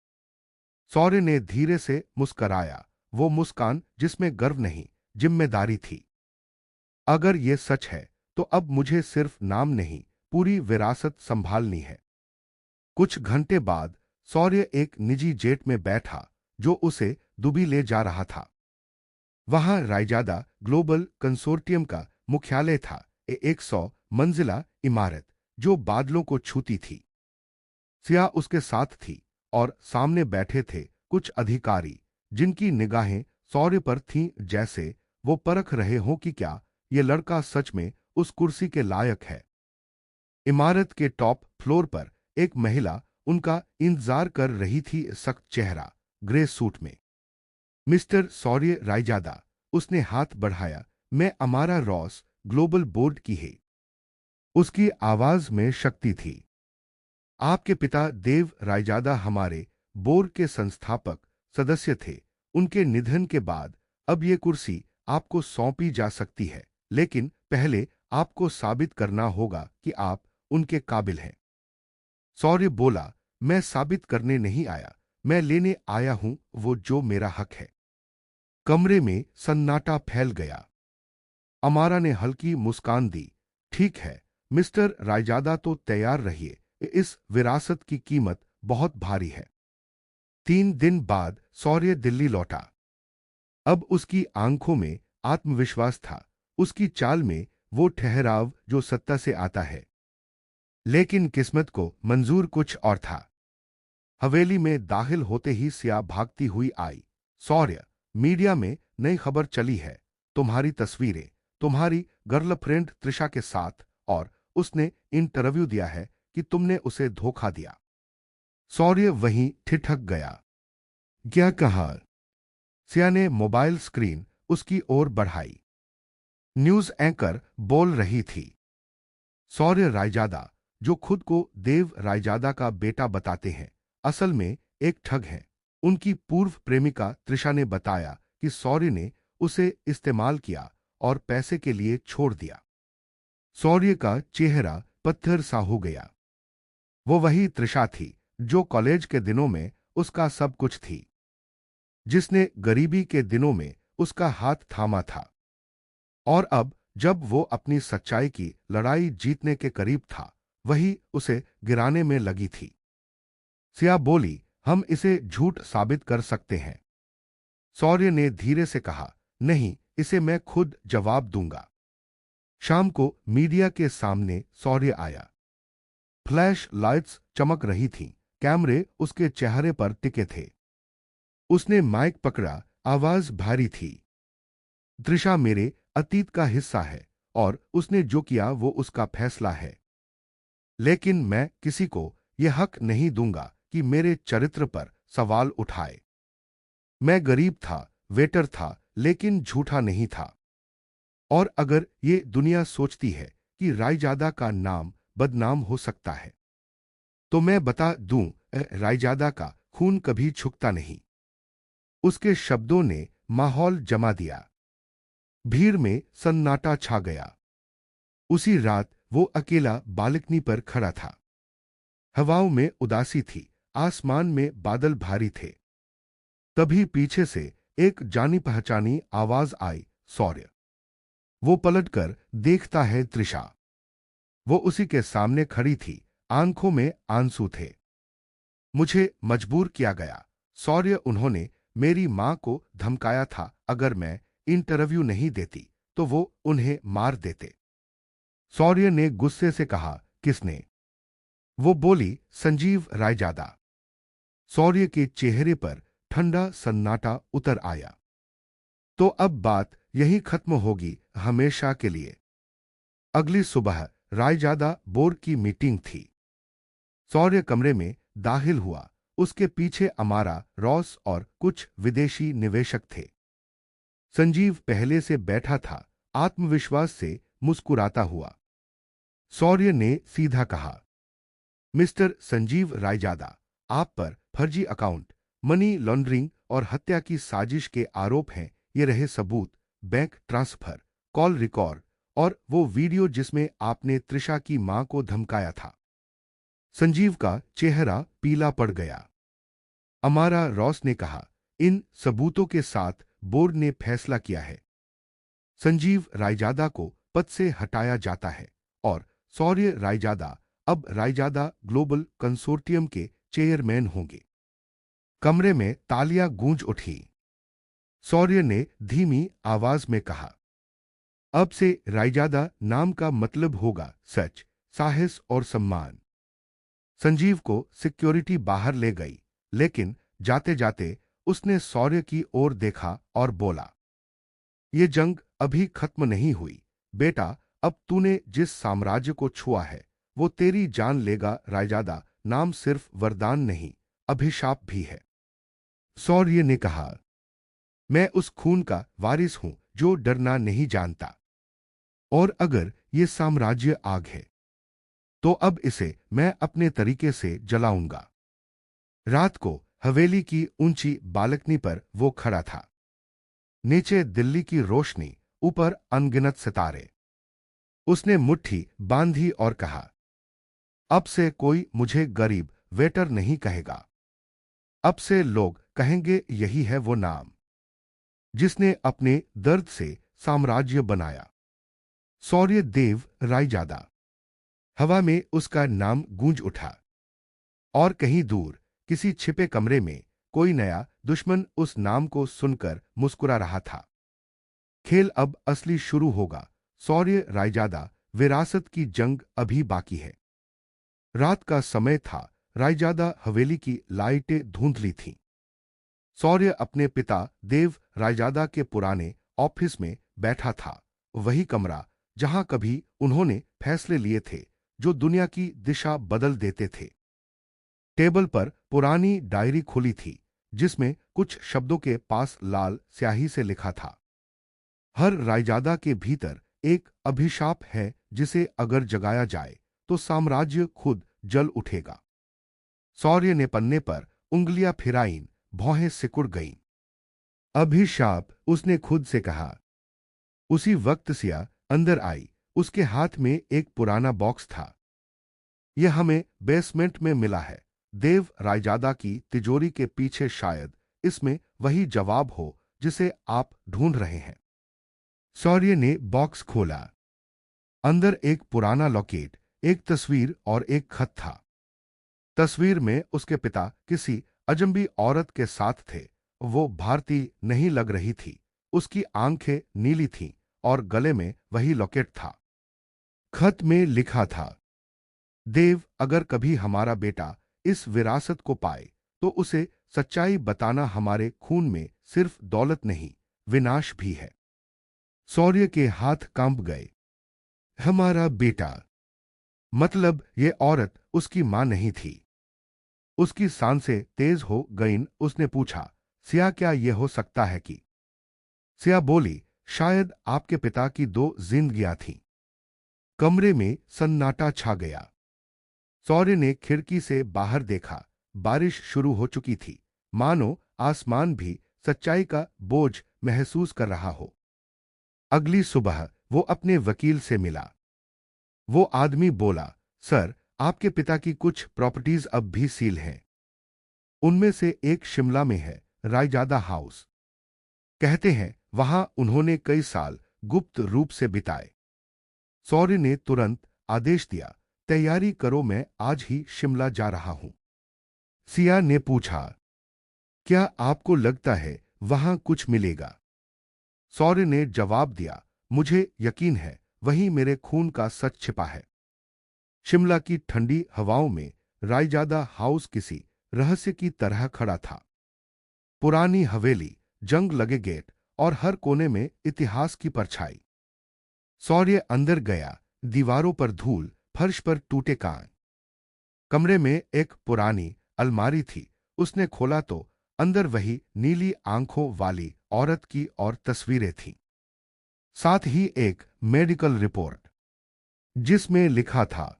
सौर्य ने धीरे से मुस्कराया, वो मुस्कान जिसमें गर्व नहीं, जिम्मेदारी थी। अगर ये सच है तो अब मुझे सिर्फ नाम नहीं, पूरी विरासत संभालनी है। कुछ घंटे बाद सौर्य एक निजी जेट में बैठा जो उसे दुबई ले जा रहा था। वहां रायजादा ग्लोबल कंसोर्टियम का मुख्यालय था, 100 मंजिला इमारत जो बादलों को छूती थी। सिया उसके साथ थी और सामने बैठे थे कुछ अधिकारी जिनकी निगाहें सौर्य पर थीं, जैसे वो परख रहे हों कि क्या ये लड़का सच में उस कुर्सी के लायक है। इमारत के टॉप फ्लोर पर एक महिला उनका इंतजार कर रही थी, सख्त चेहरा, ग्रे सूट में। मिस्टर सौर्य रायजादा, उसने हाथ बढ़ाया, मैं अमारा रॉस ग्लोबल बोर्ड की है। उसकी आवाज में शक्ति थी। आपके पिता देव रायजादा हमारे बोर्ड के संस्थापक सदस्य थे। उनके निधन के बाद अब ये कुर्सी आपको सौंपी जा सकती है, लेकिन पहले आपको साबित करना होगा कि आप उनके काबिल हैं। सौर्य बोला, मैं साबित करने नहीं आया, मैं लेने आया हूं वो जो मेरा हक है। कमरे में सन्नाटा फैल गया। अमारा ने हल्की मुस्कान दी, ठीक है मिस्टर रायजादा, तो तैयार रहिए, इस विरासत की कीमत बहुत भारी है। 3 दिन बाद सौर्य दिल्ली लौटा। अब उसकी आंखों में आत्मविश्वास था, उसकी चाल में वो ठहराव जो सत्ता से आता है। लेकिन किस्मत को मंजूर कुछ और था। हवेली में दाखिल होते ही सिया भागती हुई आई। सौर्य, मीडिया में नई खबर चली है, तुम्हारी तस्वीरें, तुम्हारी गर्लफ्रेंड त्रिशा के साथ, और उसने इंटरव्यू दिया है कि तुमने उसे धोखा दिया। सौर्य वहीं ठिठक गया। क्या कहा? सिया ने मोबाइल स्क्रीन उसकी ओर बढ़ाई। न्यूज एंकर बोल रही थी। सौर्य रायजादा, जो खुद को देव रायजादा का बेटा बताते हैं, असल में एक ठग हैं। उनकी पूर्व प्रेमिका त्रिशा ने बताया कि सौर्य ने उसे इस्तेमाल किया और पैसे के लिए छोड़ दिया। सौर्य का चेहरा पत्थर सा हो गया। वो वही त्रिशा थी जो कॉलेज के दिनों में उसका सब कुछ थी, जिसने गरीबी के दिनों में उसका हाथ थामा था। और अब जब वो अपनी सच्चाई की लड़ाई जीतने के करीब था, वही उसे गिराने में लगी थी। सिया बोली, हम इसे झूठ साबित कर सकते हैं। सौर्य ने धीरे से कहा, नहीं, इसे मैं खुद जवाब दूंगा। शाम को मीडिया के सामने सौर्य आया। फ्लैश लाइट्स चमक रही थीं, कैमरे उसके चेहरे पर टिके थे। उसने माइक पकड़ा, आवाज भारी थी। त्रिशा मेरे अतीत का हिस्सा है और उसने जो किया वो उसका फैसला है। लेकिन मैं किसी को यह हक नहीं दूंगा कि मेरे चरित्र पर सवाल उठाए। मैं गरीब था, वेटर था, लेकिन झूठा नहीं था। और अगर ये दुनिया सोचती है कि रायजादा का नाम बदनाम हो सकता है, तो मैं बता दूं, रायजादा का खून कभी झुकता नहीं। उसके शब्दों ने माहौल जमा दिया। भीड़ में सन्नाटा छा गया। उसी रात वो अकेला बालकनी पर खड़ा था। हवाओं में उदासी थी, आसमान में बादल भारी थे। तभी पीछे से एक जानी पहचानी आवाज आई, सौर्य। वो पलटकर देखता है, त्रिशा। वो उसी के सामने खड़ी थी, आंखों में आंसू थे। मुझे मजबूर किया गया, सौर्य। उन्होंने मेरी मां को धमकाया था, अगर मैं इंटरव्यू नहीं देती तो वो उन्हें मार देते। सौर्य ने गुस्से से कहा, किसने? वो बोली, संजीव रायजादा। सौर्य के चेहरे पर ठंडा सन्नाटा उतर आया। तो अब बात यहीं खत्म होगी, हमेशा के लिए। अगली सुबह रायजादा बोर्ड की मीटिंग थी। सौर्य कमरे में दाखिल हुआ। उसके पीछे अमारा, रॉस और कुछ विदेशी निवेशक थे। संजीव पहले से बैठा था, आत्मविश्वास से मुस्कुराता हुआ। शौर्य ने सीधा कहा, मिस्टर संजीव रायजादा, आप पर फर्जी अकाउंट, मनी लॉन्ड्रिंग और हत्या की साजिश के आरोप हैं। ये रहे सबूत, बैंक ट्रांसफर, कॉल रिकॉर्ड और वो वीडियो जिसमें आपने त्रिशा की मां को धमकाया था। संजीव का चेहरा पीला पड़ गया। अमारा रॉस ने कहा, इन सबूतों के साथ बोर्ड ने फैसला किया है, संजीव रायजादा को पद से हटाया जाता है और शौर्य रायजादा अब रायजादा ग्लोबल कंसोर्टियम के चेयरमैन होंगे। कमरे में तालियां गूंज उठी। शौर्य ने धीमी आवाज में कहा, अब से रायजादा नाम का मतलब होगा सच, साहस और सम्मान। संजीव को सिक्योरिटी बाहर ले गई, लेकिन जाते जाते उसने शौर्य की ओर देखा और बोला, ये जंग अभी खत्म नहीं हुई बेटा। अब तूने जिस साम्राज्य को छुआ है वो तेरी जान लेगा। रायजादा नाम सिर्फ वरदान नहीं, अभिशाप भी है। शौर्य ने कहा, मैं उस खून का वारिस हूं जो डरना नहीं जानता। और अगर ये साम्राज्य आग है तो अब इसे मैं अपने तरीके से जलाऊंगा। रात को हवेली की ऊंची बालकनी पर वो खड़ा था। नीचे दिल्ली की रोशनी, ऊपर अनगिनत सितारे। उसने मुट्ठी बांधी और कहा, अब से कोई मुझे गरीब वेटर नहीं कहेगा। अब से लोग कहेंगे यही है वो नाम जिसने अपने दर्द से साम्राज्य बनाया, शौर्य देव रायजादा। हवा में उसका नाम गूंज उठा और कहीं दूर किसी छिपे कमरे में कोई नया दुश्मन उस नाम को सुनकर मुस्कुरा रहा था। खेल अब असली शुरू होगा। शौर्य रायजादा विरासत की जंग अभी बाकी है। रात का समय था। रायजादा हवेली की लाइटें धुंधली थीं। शौर्य अपने पिता देव रायजादा के पुराने ऑफिस में बैठा था, वही कमरा जहां कभी उन्होंने फैसले लिए थे जो दुनिया की दिशा बदल देते थे। टेबल पर पुरानी डायरी खुली थी जिसमें कुछ शब्दों के पास लाल स्याही से लिखा था, हर रायजादा के भीतर एक अभिशाप है जिसे अगर जगाया जाए तो साम्राज्य खुद जल उठेगा। शौर्य ने पन्ने पर उंगलियां फिराईं, भौहें सिकुड़ गईं। अभिशाप, उसने खुद से कहा। उसी वक्त सिया अंदर आई। उसके हाथ में एक पुराना बॉक्स था। यह हमें बेसमेंट में मिला है, देव रायजादा की तिजोरी के पीछे। शायद इसमें वही जवाब हो जिसे आप ढूंढ रहे हैं। शौर्य ने बॉक्स खोला। अंदर एक पुराना लॉकेट, एक तस्वीर और एक खत था। तस्वीर में उसके पिता किसी अजंबी औरत के साथ थे। वो भारतीय नहीं लग रही थी। उसकी आंखें नीली थीं और गले में वही लॉकेट था। खत में लिखा था, देव, अगर कभी हमारा बेटा इस विरासत को पाए तो उसे सच्चाई बताना। हमारे खून में सिर्फ दौलत नहीं, विनाश भी है। शौर्य के हाथ कांप गए। हमारा बेटा, मतलब ये औरत उसकी मां नहीं थी। उसकी सांसें तेज हो गईं। उसने पूछा, सिया, क्या यह हो सकता है कि? सिया बोली, शायद आपके पिता की दो जिंदगियां थीं। कमरे में सन्नाटा छा गया। शौर्य ने खिड़की से बाहर देखा। बारिश शुरू हो चुकी थी, मानो आसमान भी सच्चाई का बोझ महसूस कर रहा हो। अगली सुबह वो अपने वकील से मिला। वो आदमी बोला, सर, आपके पिता की कुछ प्रॉपर्टीज अब भी सील हैं। उनमें से एक शिमला में है, रायजादा हाउस। कहते हैं वहां उन्होंने कई साल गुप्त रूप से बिताए। शौर्य ने तुरंत आदेश दिया, तैयारी करो, मैं आज ही शिमला जा रहा हूं। सिया ने पूछा, क्या आपको लगता है वहां कुछ मिलेगा? शौर्य ने जवाब दिया, मुझे यकीन है वहीं मेरे खून का सच छिपा है। शिमला की ठंडी हवाओं में रायजादा हाउस किसी रहस्य की तरह खड़ा था। पुरानी हवेली, जंग लगे गेट और हर कोने में इतिहास की परछाई। शौर्य अंदर गया। दीवारों पर धूल, फर्श पर टूटे कान। कमरे में एक पुरानी अलमारी थी। उसने खोला तो अंदर वही नीली आंखों वाली औरत की और तस्वीरें थीं। साथ ही एक मेडिकल रिपोर्ट जिसमें लिखा था,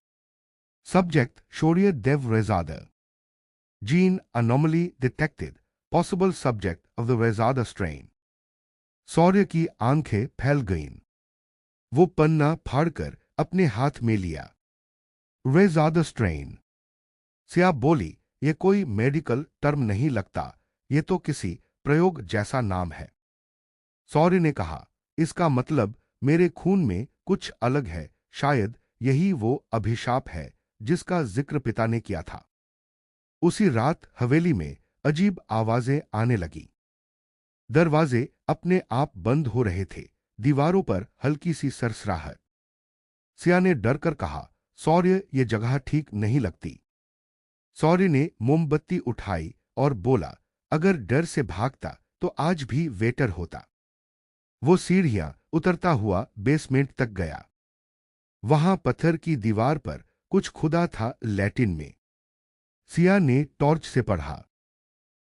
subject Shaurya Dev Rezada, gene anomaly detected, possible subject of the Rezada strain. Shaurya की आंखें फैल गईं। वो पन्ना फाड़कर अपने हाथ में लिया। रेजादा स्ट्रेन। सिया बोली, ये कोई मेडिकल टर्म नहीं लगता, ये तो किसी प्रयोग जैसा नाम है। शौर्य ने कहा, इसका मतलब मेरे खून में कुछ अलग है, शायद यही वो अभिशाप है जिसका जिक्र पिता ने किया था। उसी रात हवेली में अजीब आवाजें आने लगी। दरवाजे अपने आप बंद हो रहे थे, दीवारों पर हल्की सी सरसराहट। सिया ने डर कर कहा, शौर्य, ये जगह ठीक नहीं लगती। शौर्य ने मोमबत्ती उठाई और बोला, अगर डर से भागता तो आज भी वेटर होता। वो सीढ़ियां उतरता हुआ बेसमेंट तक गया। वहां पत्थर की दीवार पर कुछ खुदा था लैटिन में। सिया ने टॉर्च से पढ़ा,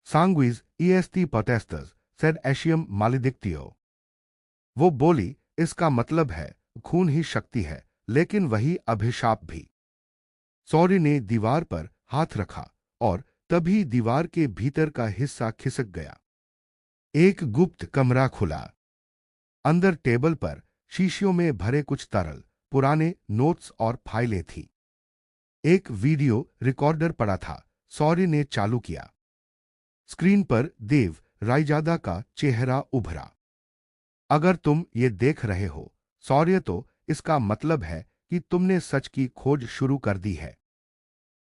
सांग्विस ईएसटी पोटेस्टस सेड एशियम मालिडिक्टियो। वो बोली, इसका मतलब है खून ही शक्ति है, लेकिन वही अभिशाप भी। शौर्य ने दीवार पर हाथ रखा और तभी दीवार के भीतर का हिस्सा खिसक गया। एक गुप्त कमरा खुला। अंदर टेबल पर शीशियों में भरे कुछ तरल पुराने नोट्स और फाइलें थीं। एक वीडियो रिकॉर्डर पड़ा था। शौर्य ने चालू किया। स्क्रीन पर देव रायजादा का चेहरा उभरा। अगर तुम ये देख रहे हो शौर्य, तो इसका मतलब है कि तुमने सच की खोज शुरू कर दी है।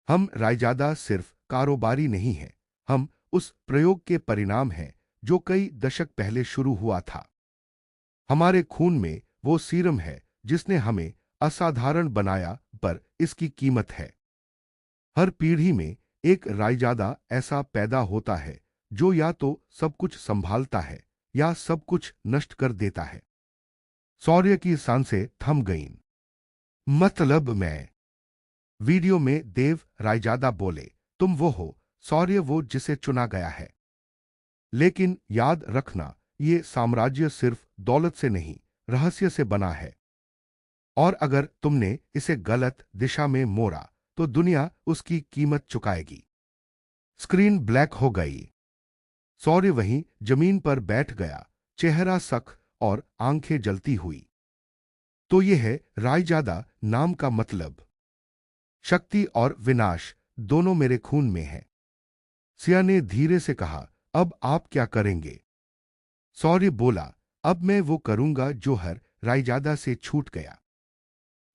हम रायजादा सिर्फ कारोबारी नहीं हैं, हम उस प्रयोग के परिणाम हैं जो कई दशक पहले शुरू हुआ था। हमारे खून में वो सीरम है जिसने हमें असाधारण बनाया, पर इसकी कीमत है। हर पीढ़ी में एक रायजादा ऐसा पैदा होता है जो या तो सब कुछ संभालता है या सब कुछ नष्ट कर देता है। शौर्य की सांसें थम गईं। मतलब मैं। वीडियो में देव रायजादा बोले, तुम वो हो शौर्य, वो जिसे चुना गया है। लेकिन याद रखना, ये साम्राज्य सिर्फ दौलत से नहीं, रहस्य से बना है। और अगर तुमने इसे गलत दिशा में मोड़ा तो दुनिया उसकी कीमत चुकाएगी। स्क्रीन ब्लैक हो गई। शौर्य वहीं जमीन पर बैठ गया, चेहरा सख्त और आंखें जलती हुई। तो ये है रायजादा नाम का मतलब। शक्ति और विनाश दोनों मेरे खून में है। सिया ने धीरे से कहा, अब आप क्या करेंगे? शौर्य बोला, अब मैं वो करूंगा जो हर रायजादा से छूट गया।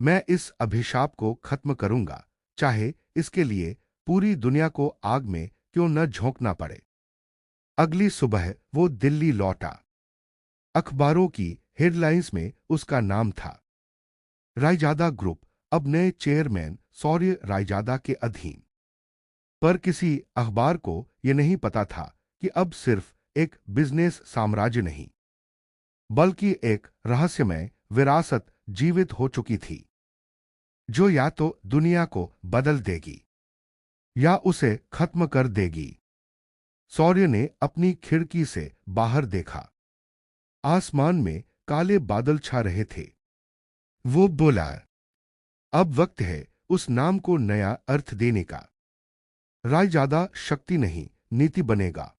मैं इस अभिशाप को खत्म करूंगा, चाहे इसके लिए पूरी दुनिया को आग में क्यों न झोंकना पड़े। अगली सुबह वो दिल्ली लौटा। अखबारों की हेडलाइंस में उसका नाम था, रायजादा ग्रुप अब नए चेयरमैन शौर्य रायजादा के अधीन। पर किसी अखबार को यह नहीं पता था कि अब सिर्फ एक बिजनेस साम्राज्य नहीं, बल्कि एक रहस्यमय विरासत जीवित हो चुकी थी, जो या तो दुनिया को बदल देगी या उसे खत्म कर देगी। शौर्य ने अपनी खिड़की से बाहर देखा। आसमान में काले बादल छा रहे थे। वो बोला, अब वक्त है उस नाम को नया अर्थ देने का। रायजादा शक्ति नहीं, नीति बनेगा।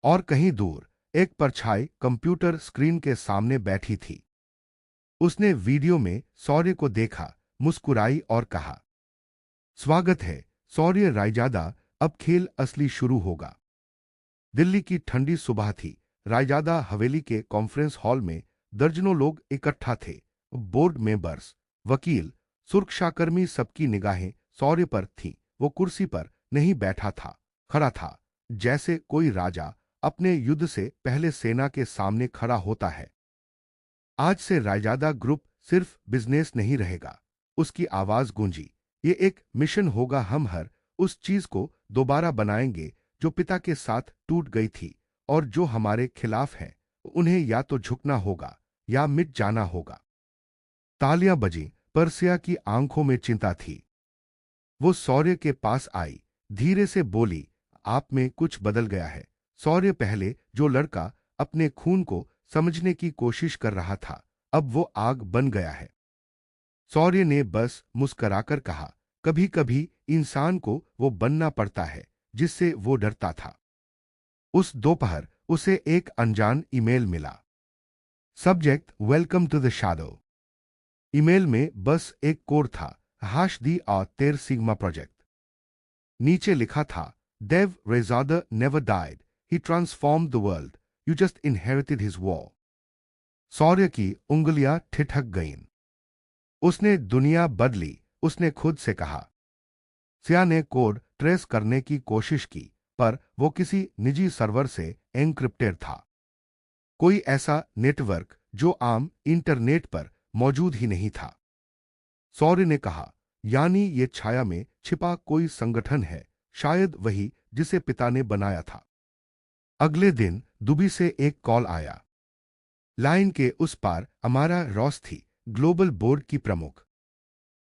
और कहीं दूर एक परछाई कंप्यूटर स्क्रीन के सामने बैठी थी। उसने वीडियो में शौर्य को देखा, मुस्कुराई और कहा, स्वागत है शौर्य रायजादा, अब खेल असली शुरू होगा। दिल्ली की ठंडी सुबह थी। रायजादा हवेली के कॉन्फ्रेंस हॉल में दर्जनों लोग इकट्ठा थे। बोर्ड मेंबर्स, वकील, सुरक्षाकर्मी, सबकी निगाहें शौर्य पर थीं। वो कुर्सी पर नहीं बैठा था, खड़ा था, जैसे कोई राजा अपने युद्ध से पहले सेना के सामने खड़ा होता है। आज से रायजादा ग्रुप सिर्फ बिजनेस नहीं रहेगा, उसकी आवाज गूंजी। ये एक मिशन होगा, हम हर उस चीज को दोबारा बनाएंगे जो पिता के साथ टूट गई थी, और जो हमारे खिलाफ है उन्हें या तो झुकना होगा या मिट जाना होगा। तालियां बजी, पर सिया की आंखों में चिंता थी। वो शौर्य के पास आई, धीरे से बोली, आप में कुछ बदल गया है। शौर्य पहले जो लड़का अपने खून को समझने की कोशिश कर रहा था, अब वो आग बन गया है। शौर्य ने बस मुस्कराकर कहा, कभी कभी इंसान को वो बनना पड़ता है जिससे वो डरता था। उस दोपहर उसे एक अनजान ईमेल मिला। Subject, welcome to the shadow. Email में बस एक कोड था, हाश दी आ तेर सिग्मा प्रोजेक्ट। नीचे लिखा था, Dev Rezada never died, he transform the world, you just inherited his war. Shaurya की उंगलियां ठिठक गईं। उसने दुनिया बदली, उसने खुद से कहा। सिया ने कोड ट्रेस करने की कोशिश की, पर वो किसी निजी सर्वर से एन्क्रिप्टेड था। कोई ऐसा नेटवर्क जो आम इंटरनेट पर मौजूद ही नहीं था। शौर्य ने कहा, यानी ये छाया में छिपा कोई संगठन है, शायद वही जिसे पिता ने बनाया था। अगले दिन दुबई से एक कॉल आया। लाइन के उस पार अमारा रॉस थी, ग्लोबल बोर्ड की प्रमुख।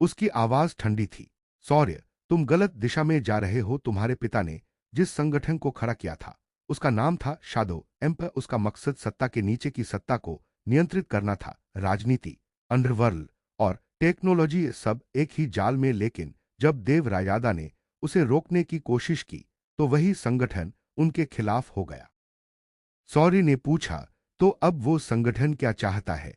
उसकी आवाज ठंडी थी। शौर्य, तुम गलत दिशा में जा रहे हो। तुम्हारे पिता ने जिस संगठन को खड़ा किया था उसका नाम था शैडो एम्पायर। उसका मकसद सत्ता के नीचे की सत्ता को नियंत्रित करना था। राजनीति, अंडरवर्ल्ड और टेक्नोलॉजी सब एक ही जाल में। लेकिन जब देव रायादा ने उसे रोकने की कोशिश की तो वही संगठन उनके खिलाफ हो गया। शौर्य ने पूछा, तो अब वो संगठन क्या चाहता है?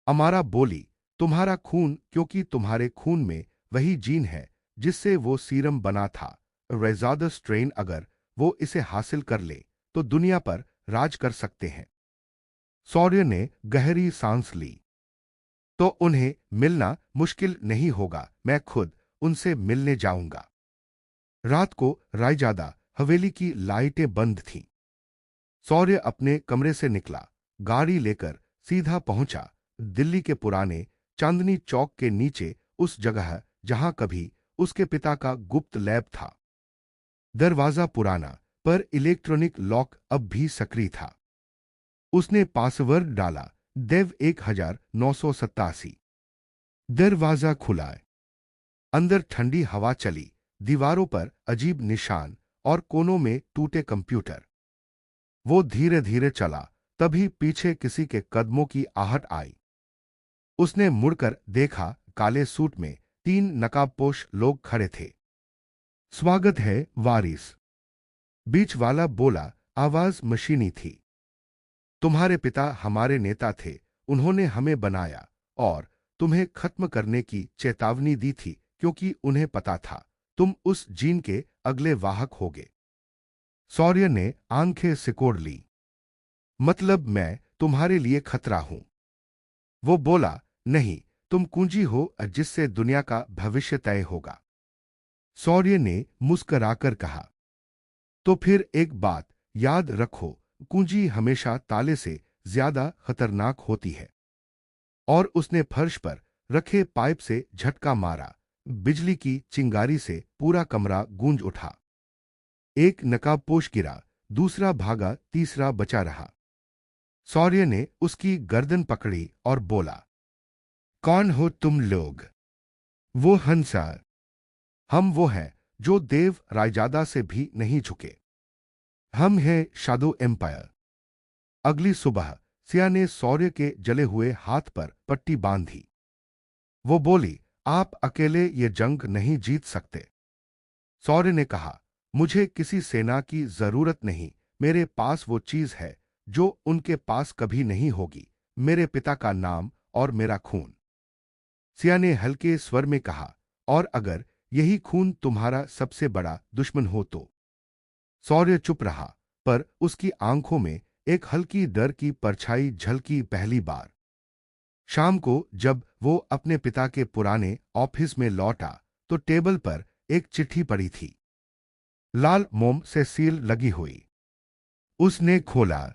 अमारा बोली, तुम्हारा खून, क्योंकि तुम्हारे खून में वही जीन है जिससे वो सीरम बना था, रेजादा स्ट्रेन। अगर वो इसे हासिल कर ले तो दुनिया पर राज कर सकते हैं। शौर्य ने गहरी सांस ली। तो उन्हें मिलना मुश्किल नहीं होगा, मैं खुद उनसे मिलने जाऊंगा। रात को रायजादा हवेली की लाइटें बंद थीं। शौर्य अपने कमरे से निकला, गाड़ी लेकर सीधा पहुंचा दिल्ली के पुराने चांदनी चौक के नीचे, उस जगह जहां कभी उसके पिता का गुप्त लैब था। दरवाजा पुराना, पर इलेक्ट्रॉनिक लॉक अब भी सक्रिय था। उसने पासवर्ड डाला, देव 1987। दरवाजा खुला। अंदर ठंडी हवा चली, दीवारों पर अजीब निशान और कोनों में टूटे कंप्यूटर। वो धीरे धीरे चला, तभी पीछे किसी के कदमों की आहट आई। उसने मुड़कर देखा, काले सूट में 3 नकाबपोश लोग खड़े थे। स्वागत है वारिस, बीच वाला बोला, आवाज मशीनी थी। तुम्हारे पिता हमारे नेता थे, उन्होंने हमें बनाया और तुम्हें खत्म करने की चेतावनी दी थी, क्योंकि उन्हें पता था तुम उस जीन के अगले वाहक होगे। शौर्य ने आंखें सिकोड़ ली। मतलब मैं तुम्हारे लिए खतरा हूं? वो बोला, नहीं, तुम कुंजी हो जिससे दुनिया का भविष्य तय होगा। शौर्य ने मुस्कराकर कहा, तो फिर एक बात याद रखो, कुंजी हमेशा ताले से ज्यादा खतरनाक होती है। और उसने फर्श पर रखे पाइप से झटका मारा। बिजली की चिंगारी से पूरा कमरा गूंज उठा। एक नकाबपोश गिरा, दूसरा भागा, तीसरा बचा रहा। शौर्य ने उसकी गर्दन पकड़ी और बोला, कौन हो तुम लोग? वो हंसा। हम वो हैं जो देव रायजादा से भी नहीं झुके। हम हैं शैडो एम्पायर। अगली सुबह सिया ने शौर्य के जले हुए हाथ पर पट्टी बांधी। वो बोली, आप अकेले ये जंग नहीं जीत सकते। शौर्य ने कहा, मुझे किसी सेना की जरूरत नहीं, मेरे पास वो चीज है जो उनके पास कभी नहीं होगी, मेरे पिता का नाम और मेरा खून। सिया ने हल्के स्वर में कहा, और अगर यही खून तुम्हारा सबसे बड़ा दुश्मन हो तो? शौर्य चुप रहा, पर उसकी आंखों में एक हल्की डर की परछाई झलकी। पहली बार शाम को जब वो अपने पिता के पुराने ऑफिस में लौटा तो टेबल पर एक चिट्ठी पड़ी थी, लाल मोम से सील लगी हुई। उसने खोला।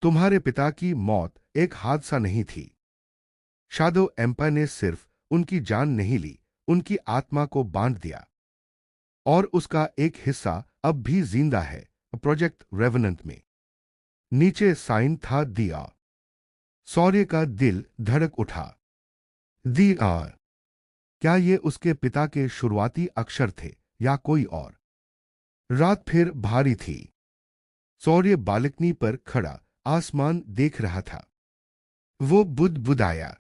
तुम्हारे पिता की मौत एक हादसा नहीं थी। शैडो एम्पायर ने सिर्फ उनकी जान नहीं ली, उनकी आत्मा को बांध दिया। और उसका एक हिस्सा अब भी जिंदा है, प्रोजेक्ट रेवेनेंट में। नीचे साइन था, दिया। शौर्य का दिल धड़क उठा। दिया। क्या ये उसके पिता के शुरुआती अक्षर थे या कोई और? रात फिर भारी थी। सौर्य बालकनी पर खड़ा आसमान देख रहा था। वो बुदबुदाया,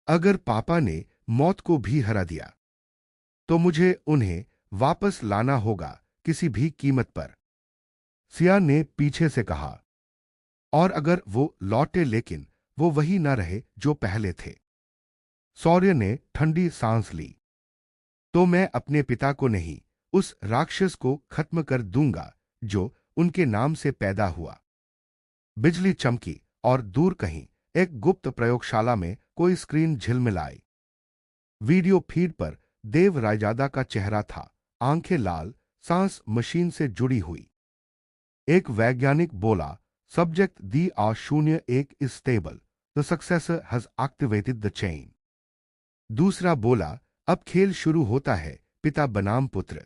अगर पापा ने मौत को भी हरा दिया तो मुझे उन्हें वापस लाना होगा, किसी भी कीमत पर। सिया ने पीछे से कहा, और अगर वो लौटे लेकिन वो वही ना रहे जो पहले थे। सौर्य ने ठंडी सांस ली। तो मैं अपने पिता को नहीं, उस राक्षस को खत्म कर दूंगा जो उनके नाम से पैदा हुआ। बिजली चमकी और दूर कहीं एक गुप्त प्रयोगशाला में कोई स्क्रीन झिलमिलाई। वीडियो फीड पर देव रायजादा का चेहरा था, आंखें लाल, सांस मशीन से जुड़ी हुई। एक वैज्ञानिक बोला, subject the R01 is stable, the successor has activated the chain. दूसरा बोला, अब खेल शुरू होता है, पिता बनाम पुत्र।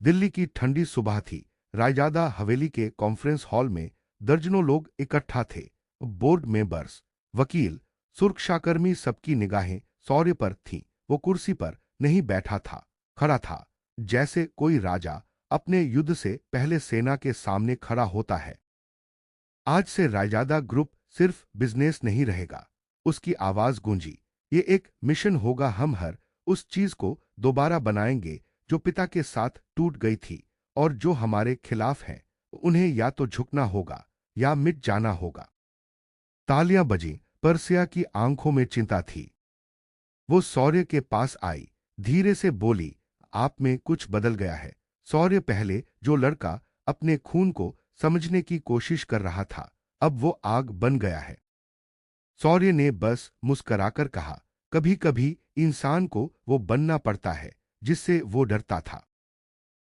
दिल्ली की ठंडी सुबह थी। रायजादा हवेली के कॉन्फ्रेंस हॉल में दर्जनों लोग इकट्ठा थे। बोर्ड मेंबर्स, वकील, सुरक्षाकर्मी, सबकी निगाहें सौर्य पर थीं। वो कुर्सी पर नहीं बैठा था, खड़ा था, जैसे कोई राजा अपने युद्ध से पहले सेना के सामने खड़ा होता है। आज से रायजादा ग्रुप सिर्फ बिजनेस नहीं रहेगा, उसकी आवाज गूंजी। ये एक मिशन होगा, हम हर उस चीज को दोबारा बनाएंगे जो पिता के साथ टूट गई थी, और जो हमारे खिलाफ है उन्हें या तो झुकना होगा या मिट जाना होगा। तालियां बजीं, पर सिया की आंखों में चिंता थी। वो सौर्य के पास आई, धीरे से बोली, आप में कुछ बदल गया है। सौर्य पहले जो लड़का अपने खून को समझने की कोशिश कर रहा था, अब वो आग बन गया है। सौर्य ने बस मुस्कराकर कहा, कभी कभी इंसान को वो बनना पड़ता है जिससे वो डरता था।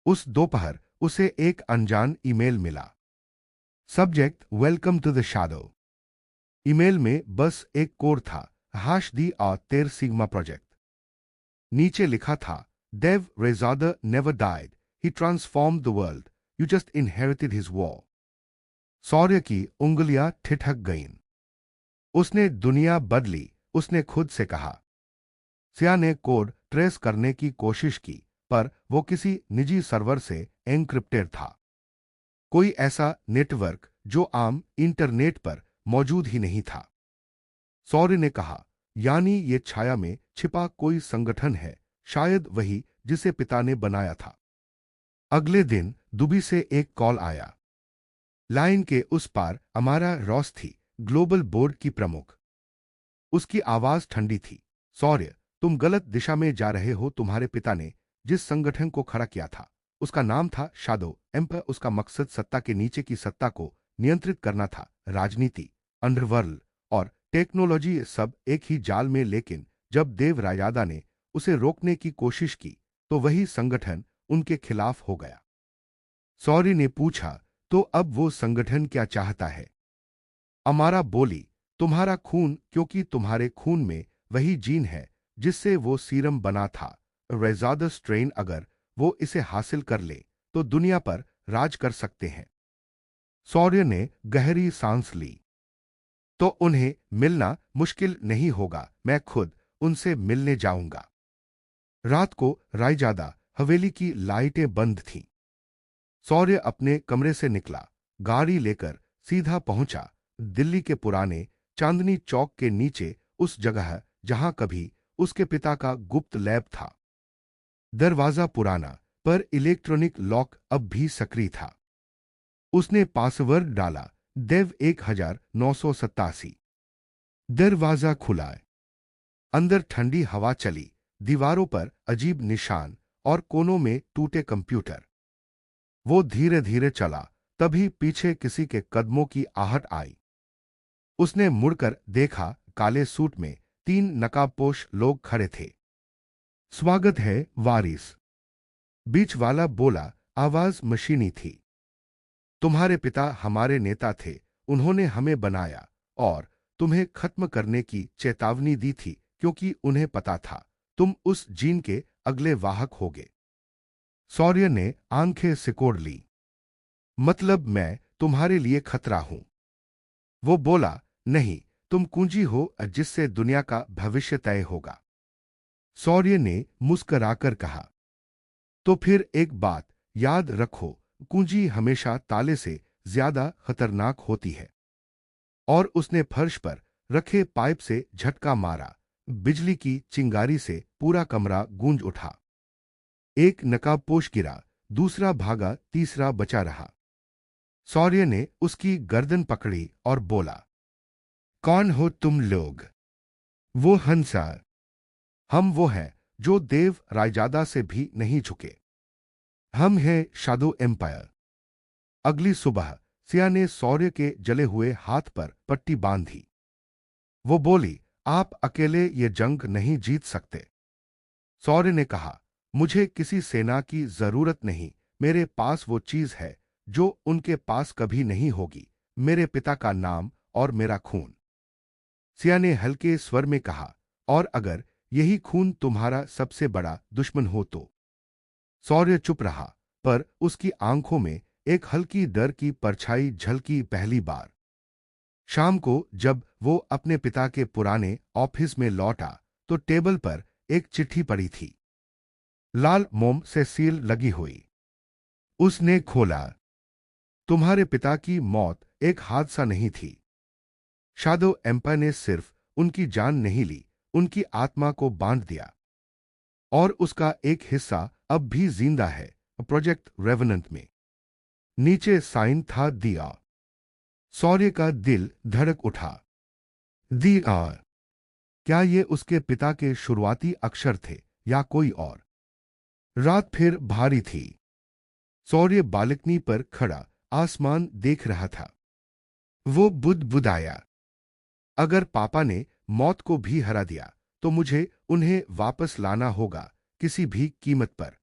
उस दोपहर उसे एक अनजान ईमेल मिला। Subject, welcome to the shadow. Email में बस एक कोड था, हाश दी आ तेर सिग्मा प्रोजेक्ट। नीचे लिखा था, Dev Rezada never died, he transformed the world, you just inherited his war. Shaurya की उंगलियां ठिठक गईं। उसने दुनिया बदली, उसने खुद से कहा। सिया ने कोड ट्रेस करने की कोशिश की, पर वो किसी निजी सर्वर से एन्क्रिप्टेड था। कोई ऐसा नेटवर्क जो आम इंटरनेट पर मौजूद ही नहीं था। सौर्य ने कहा, यानी ये छाया में छिपा कोई संगठन है, शायद वही जिसे पिता ने बनाया था। अगले दिन दुबई से एक कॉल आया। लाइन के उस पार अमारा रॉस थी, ग्लोबल बोर्ड की प्रमुख। उसकी आवाज ठंडी थी। सौर्य, तुम गलत दिशा में जा रहे हो। तुम्हारे पिता ने जिस संगठन को खड़ा किया था उसका नाम था शैडो एम्पायर। उसका मकसद सत्ता के नीचे की सत्ता को नियंत्रित करना था। राजनीति, अंडरवर्ल्ड और टेक्नोलॉजी सब एक ही जाल में। लेकिन जब देव रायजादा ने उसे रोकने की कोशिश की तो वही संगठन उनके खिलाफ हो गया। सौर्य ने पूछा, तो अब वो संगठन क्या चाहता है? अमारा बोली, तुम्हारा खून, क्योंकि तुम्हारे खून में वही जीन है जिससे वो सीरम बना था, रेजादा स्ट्रेन। अगर वो इसे हासिल कर ले तो दुनिया पर राज कर सकते हैं। सौर्य ने गहरी सांस ली। तो उन्हें मिलना मुश्किल नहीं होगा, मैं खुद उनसे मिलने जाऊंगा। रात को रायजादा हवेली की लाइटें बंद थीं। सौर्य अपने कमरे से निकला, गाड़ी लेकर सीधा पहुंचा दिल्ली के पुराने चांदनी चौक के नीचे, उस जगह जहां कभी उसके पिता का गुप्त लैब था। दरवाजा पुराना, पर इलेक्ट्रॉनिक लॉक अब भी सक्रिय था। उसने पासवर्ड डाला, देव 1987। दरवाजा खुला। अंदर ठंडी हवा चली, दीवारों पर अजीब निशान और कोनों में टूटे कंप्यूटर। वो धीरे धीरे चला, तभी पीछे किसी के कदमों की आहट आई। उसने मुड़कर देखा, काले सूट में 3 नकाबपोश लोग खड़े थे। स्वागत है वारिस, बीच वाला बोला, आवाज मशीनी थी। तुम्हारे पिता हमारे नेता थे, उन्होंने हमें बनाया और तुम्हें खत्म करने की चेतावनी दी थी, क्योंकि उन्हें पता था तुम उस जीन के अगले वाहक होगे। सौर्य ने आंखें सिकोड़ ली। मतलब मैं तुम्हारे लिए खतरा हूं? वो बोला, नहीं, तुम कुंजी हो जिससे दुनिया का भविष्य तय होगा। सौर्य ने मुस्कराकर कहा, तो फिर एक बात याद रखो, कुंजी हमेशा ताले से ज्यादा खतरनाक होती है। और उसने फर्श पर रखे पाइप से झटका मारा। बिजली की चिंगारी से पूरा कमरा गूंज उठा। एक नकाबपोश गिरा, दूसरा भागा, तीसरा बचा रहा। शौर्य ने उसकी गर्दन पकड़ी और बोला, कौन हो तुम लोग? वो हंसा। हम वो हैं जो देव रायजादा से भी नहीं झुके। हम हैं शाडो एम्पायर। अगली सुबह सिया ने शौर्य के जले हुए हाथ पर पट्टी बांधी। वो बोली, आप अकेले ये जंग नहीं जीत सकते। शौर्य ने कहा, मुझे किसी सेना की जरूरत नहीं, मेरे पास वो चीज है जो उनके पास कभी नहीं होगी, मेरे पिता का नाम और मेरा खून। सिया ने हल्के स्वर में कहा, और अगर यही खून तुम्हारा सबसे बड़ा दुश्मन हो तो? शौर्य चुप रहा, पर उसकी आंखों में एक हल्की डर की परछाई झलकी। पहली बार शाम को जब वो अपने पिता के पुराने ऑफिस में लौटा तो टेबल पर एक चिट्ठी पड़ी थी, लाल मोम से सील लगी हुई। उसने खोला। तुम्हारे पिता की मौत एक हादसा नहीं थी। शाडो एम्पायर ने सिर्फ उनकी जान नहीं ली, उनकी आत्मा को बांध दिया। और उसका एक हिस्सा अब भी जिंदा है, प्रोजेक्ट रेवेनेंट में। नीचे साइन था, दिया। शौर्य का दिल धड़क उठा। दिया। क्या ये उसके पिता के शुरुआती अक्षर थे या कोई और? रात फिर भारी थी। शौर्य बालकनी पर खड़ा आसमान देख रहा था। वो बुदबुदाया, अगर पापा ने मौत को भी हरा दिया तो मुझे उन्हें वापस लाना होगा, किसी भी कीमत पर।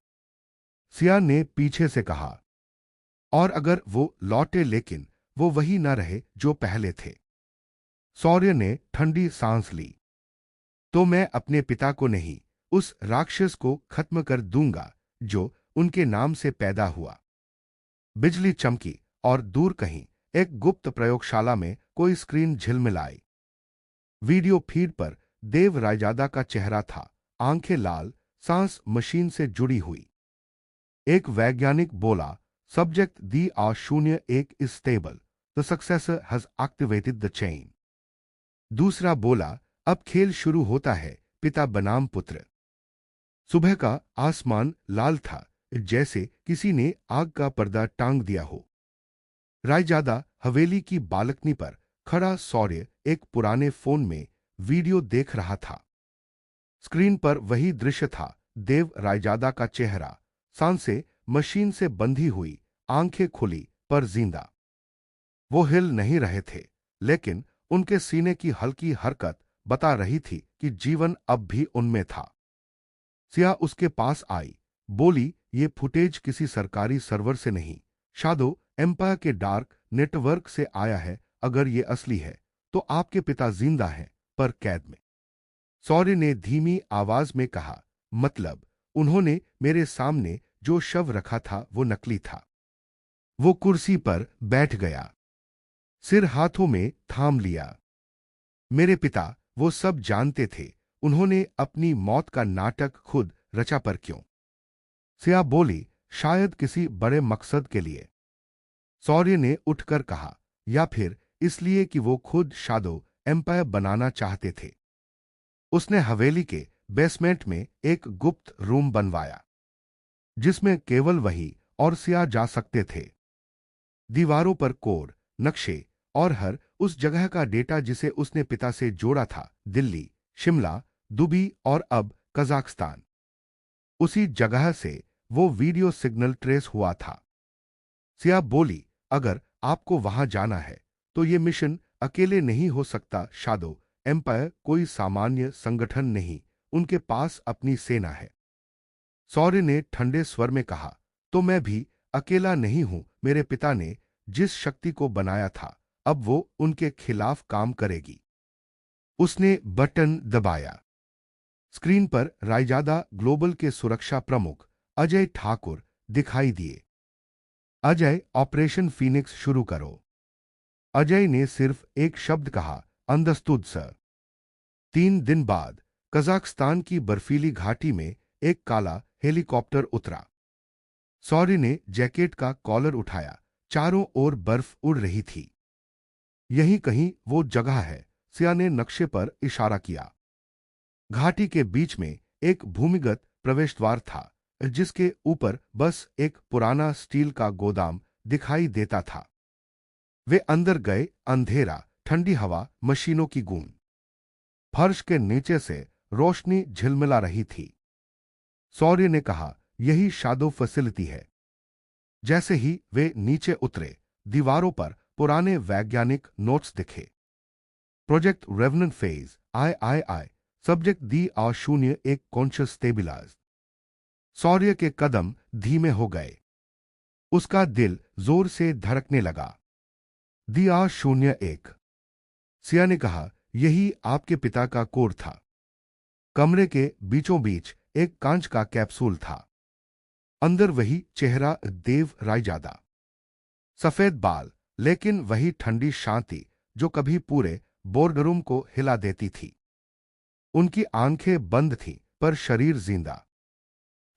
सिया ने पीछे से कहा, और अगर वो लौटे लेकिन वो वही न रहे जो पहले थे। शौर्य ने ठंडी सांस ली। तो मैं अपने पिता को नहीं, उस राक्षस को खत्म कर दूंगा जो उनके नाम से पैदा हुआ। बिजली चमकी और दूर कहीं एक गुप्त प्रयोगशाला में कोई स्क्रीन झिलमिलाई। वीडियो फीड पर देव रायजादा का चेहरा था, आंखें लाल, सांस मशीन से जुड़ी हुई। एक वैज्ञानिक बोला, subject the R01 is stable, the successor has activated the chain. दूसरा बोला, अब खेल शुरू होता है, पिता बनाम पुत्र। सुबह का आसमान लाल था, जैसे किसी ने आग का पर्दा टांग दिया हो। रायजादा हवेली की बालकनी पर खड़ा शौर्य एक पुराने फोन में वीडियो देख रहा था। स्क्रीन पर वही दृश्य था, देव रायजादा का चेहरा, सांसें मशीन से बंधी हुई, आंखें खुली पर जिंदा। वो हिल नहीं रहे थे, लेकिन उनके सीने की हल्की हरकत बता रही थी कि जीवन अब भी उनमें था। सिया उसके पास आई, बोली, ये फुटेज किसी सरकारी सर्वर से नहीं, शाडो एम्पायर के डार्क नेटवर्क से आया है। अगर ये असली है तो आपके पिता जिंदा हैं, पर कैद में। शौर्य ने धीमी आवाज में कहा, मतलब उन्होंने मेरे सामने जो शव रखा था वो नकली था। वो कुर्सी पर बैठ गया, सिर हाथों में थाम लिया। मेरे पिता वो सब जानते थे, उन्होंने अपनी मौत का नाटक खुद रचा, पर क्यों? सिया बोली, शायद किसी बड़े मकसद के लिए। शौर्य ने उठकर कहा, या फिर इसलिए कि वो खुद शाडो एम्पायर बनाना चाहते थे। उसने हवेली के बेसमेंट में एक गुप्त रूम बनवाया, जिसमें केवल वही और सिया जा सकते थे। दीवारों पर कोड, नक्शे और हर उस जगह का डेटा जिसे उसने पिता से जोड़ा था, दिल्ली, शिमला, दुबई और अब कजाकिस्तान। उसी जगह से वो वीडियो सिग्नल ट्रेस हुआ था। सिया बोली, अगर आपको वहां जाना है तो ये मिशन अकेले नहीं हो सकता। शाडो एम्पायर कोई सामान्य संगठन नहीं, उनके पास अपनी सेना है। शौर्य ने ठंडे स्वर में कहा, तो मैं भी अकेला नहीं हूं। मेरे पिता ने जिस शक्ति को बनाया था, अब वो उनके खिलाफ काम करेगी। उसने बटन दबाया। स्क्रीन पर रायजादा ग्लोबल के सुरक्षा प्रमुख अजय ठाकुर दिखाई दिए। अजय, ऑपरेशन फीनिक्स शुरू करो। अजय ने सिर्फ एक शब्द कहा, अंदस्तुद सर। 3 दिन बाद कजाकिस्तान की बर्फीली घाटी में एक काला हेलीकॉप्टर उतरा। सौर्य ने जैकेट का कॉलर उठाया। चारों ओर बर्फ उड़ रही थी। यहीं कहीं वो जगह है, सिया ने नक्शे पर इशारा किया। घाटी के बीच में एक भूमिगत प्रवेश द्वार था, जिसके ऊपर बस एक पुराना स्टील का गोदाम दिखाई देता था। वे अंदर गए। अंधेरा, ठंडी हवा, मशीनों की गूंज। फर्श के नीचे से रोशनी झिलमिला रही थी। सौर्य ने कहा, यही शैडो फैसिलिटी है। जैसे ही वे नीचे उतरे, दीवारों पर पुराने वैज्ञानिक नोट्स दिखे। Project revenant phase I subject दी आ शून्य एक कॉन्शियस स्टेबिलाइज। सौर्य के कदम धीमे हो गए। उसका दिल जोर से धड़कने लगा। दी आ शून्य एक। सिया ने कहा, यही आपके पिता का कोड था। कमरे के बीचों बीच एक कांच का कैप्सूल था। अंदर वही चेहरा, देव रायजादा। सफेद बाल, लेकिन वही ठंडी शांति जो कभी पूरे बोर्डरूम को हिला देती थी। उनकी आंखें बंद थीं, पर शरीर जिंदा।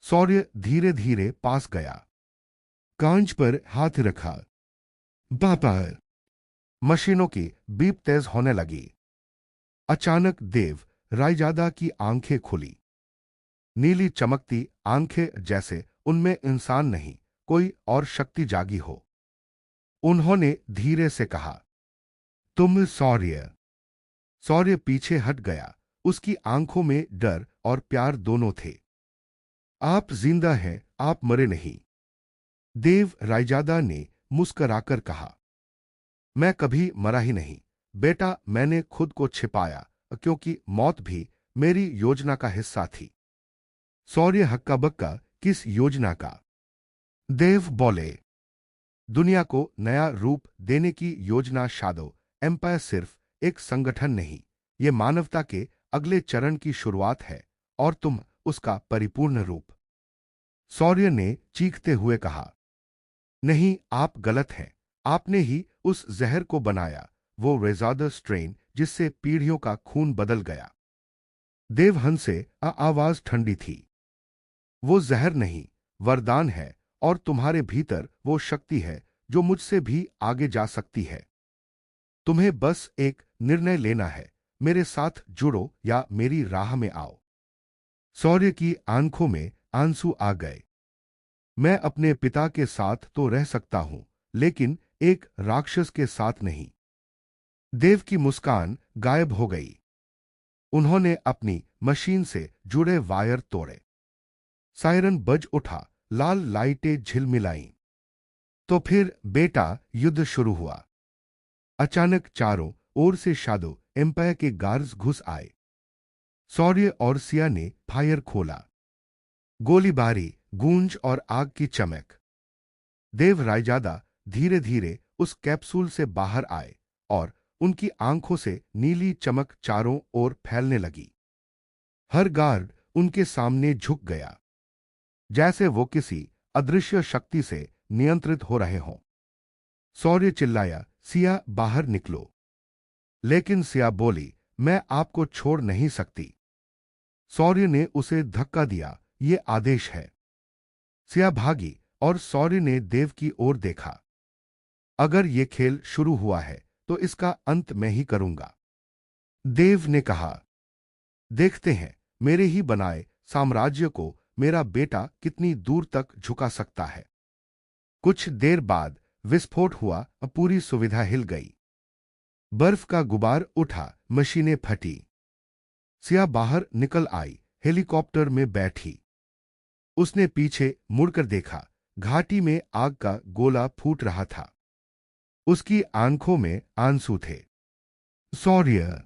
सौर्य धीरे धीरे पास गया। कांच पर हाथ रखा। पापा। मशीनों की बीप तेज होने लगी। अचानक देव रायजादा की आंखें खुली। नीली चमकती आंखें, जैसे उनमें इंसान नहीं, कोई और शक्ति जागी हो। उन्होंने धीरे से कहा, तुम सौर्य। सौर्य पीछे हट गया। उसकी आंखों में डर और प्यार दोनों थे। आप जिंदा हैं, आप मरे नहीं। देव रायजादा ने मुस्कराकर कहा, मैं कभी मरा ही नहीं बेटा, मैंने खुद को छिपाया, क्योंकि मौत भी मेरी योजना का हिस्सा थी। सौर्य हक्का बक्का, किस योजना का? देव बोले, दुनिया को नया रूप देने की योजना। शैडो एम्पायर सिर्फ एक संगठन नहीं, ये मानवता के अगले चरण की शुरुआत है, और तुम उसका परिपूर्ण रूप। सौर्य ने चीखते हुए कहा, नहीं, आप गलत हैं। आपने ही उस जहर को बनाया, वो रेजादर स्ट्रेन जिससे पीढ़ियों का खून बदल गया। देव हंसे, आवाज ठंडी थी। वो जहर नहीं, वरदान है, और तुम्हारे भीतर वो शक्ति है जो मुझसे भी आगे जा सकती है। तुम्हें बस एक निर्णय लेना है, मेरे साथ जुड़ो या मेरी राह में आओ। सौर्य की आंखों में आंसू आ गए। मैं अपने पिता के साथ तो रह सकता हूं, लेकिन एक राक्षस के साथ नहीं। देव की मुस्कान गायब हो गई। उन्होंने अपनी मशीन से जुड़े वायर तोड़े। सायरन बज उठा, लाल लाइटें झिलमिलाईं। तो फिर बेटा, युद्ध शुरू हुआ। अचानक चारों ओर से शैडो एम्पायर के गार्ड्स घुस आए। सौर्य और सिया ने फायर खोला। गोलीबारी, गूंज और आग की चमक। देव रायजादा धीरे धीरे उस कैप्सूल से बाहर आए, और उनकी आंखों से नीली चमक चारों ओर फैलने लगी। हर गार्ड उनके सामने झुक गया, जैसे वो किसी अदृश्य शक्ति से नियंत्रित हो रहे हों। सौर्य चिल्लाया, सिया बाहर निकलो। लेकिन सिया बोली, मैं आपको छोड़ नहीं सकती। सौर्य ने उसे धक्का दिया, ये आदेश है। सिया भागी, और सौर्य ने देव की ओर देखा। अगर ये खेल शुरू हुआ है, तो इसका अंत मैं ही करूंगा। देव ने कहा, देखते हैं मेरे ही बनाए साम्राज्य को मेरा बेटा कितनी दूर तक झुका सकता है। कुछ देर बाद विस्फोट हुआ, पूरी सुविधा हिल गई। बर्फ का गुबार उठा, मशीनें फटी। सिया बाहर निकल आई, हेलीकॉप्टर में बैठी। उसने पीछे मुड़कर देखा, घाटी में आग का गोला फूट रहा था। उसकी आंखों में आंसू थे। सौर्य।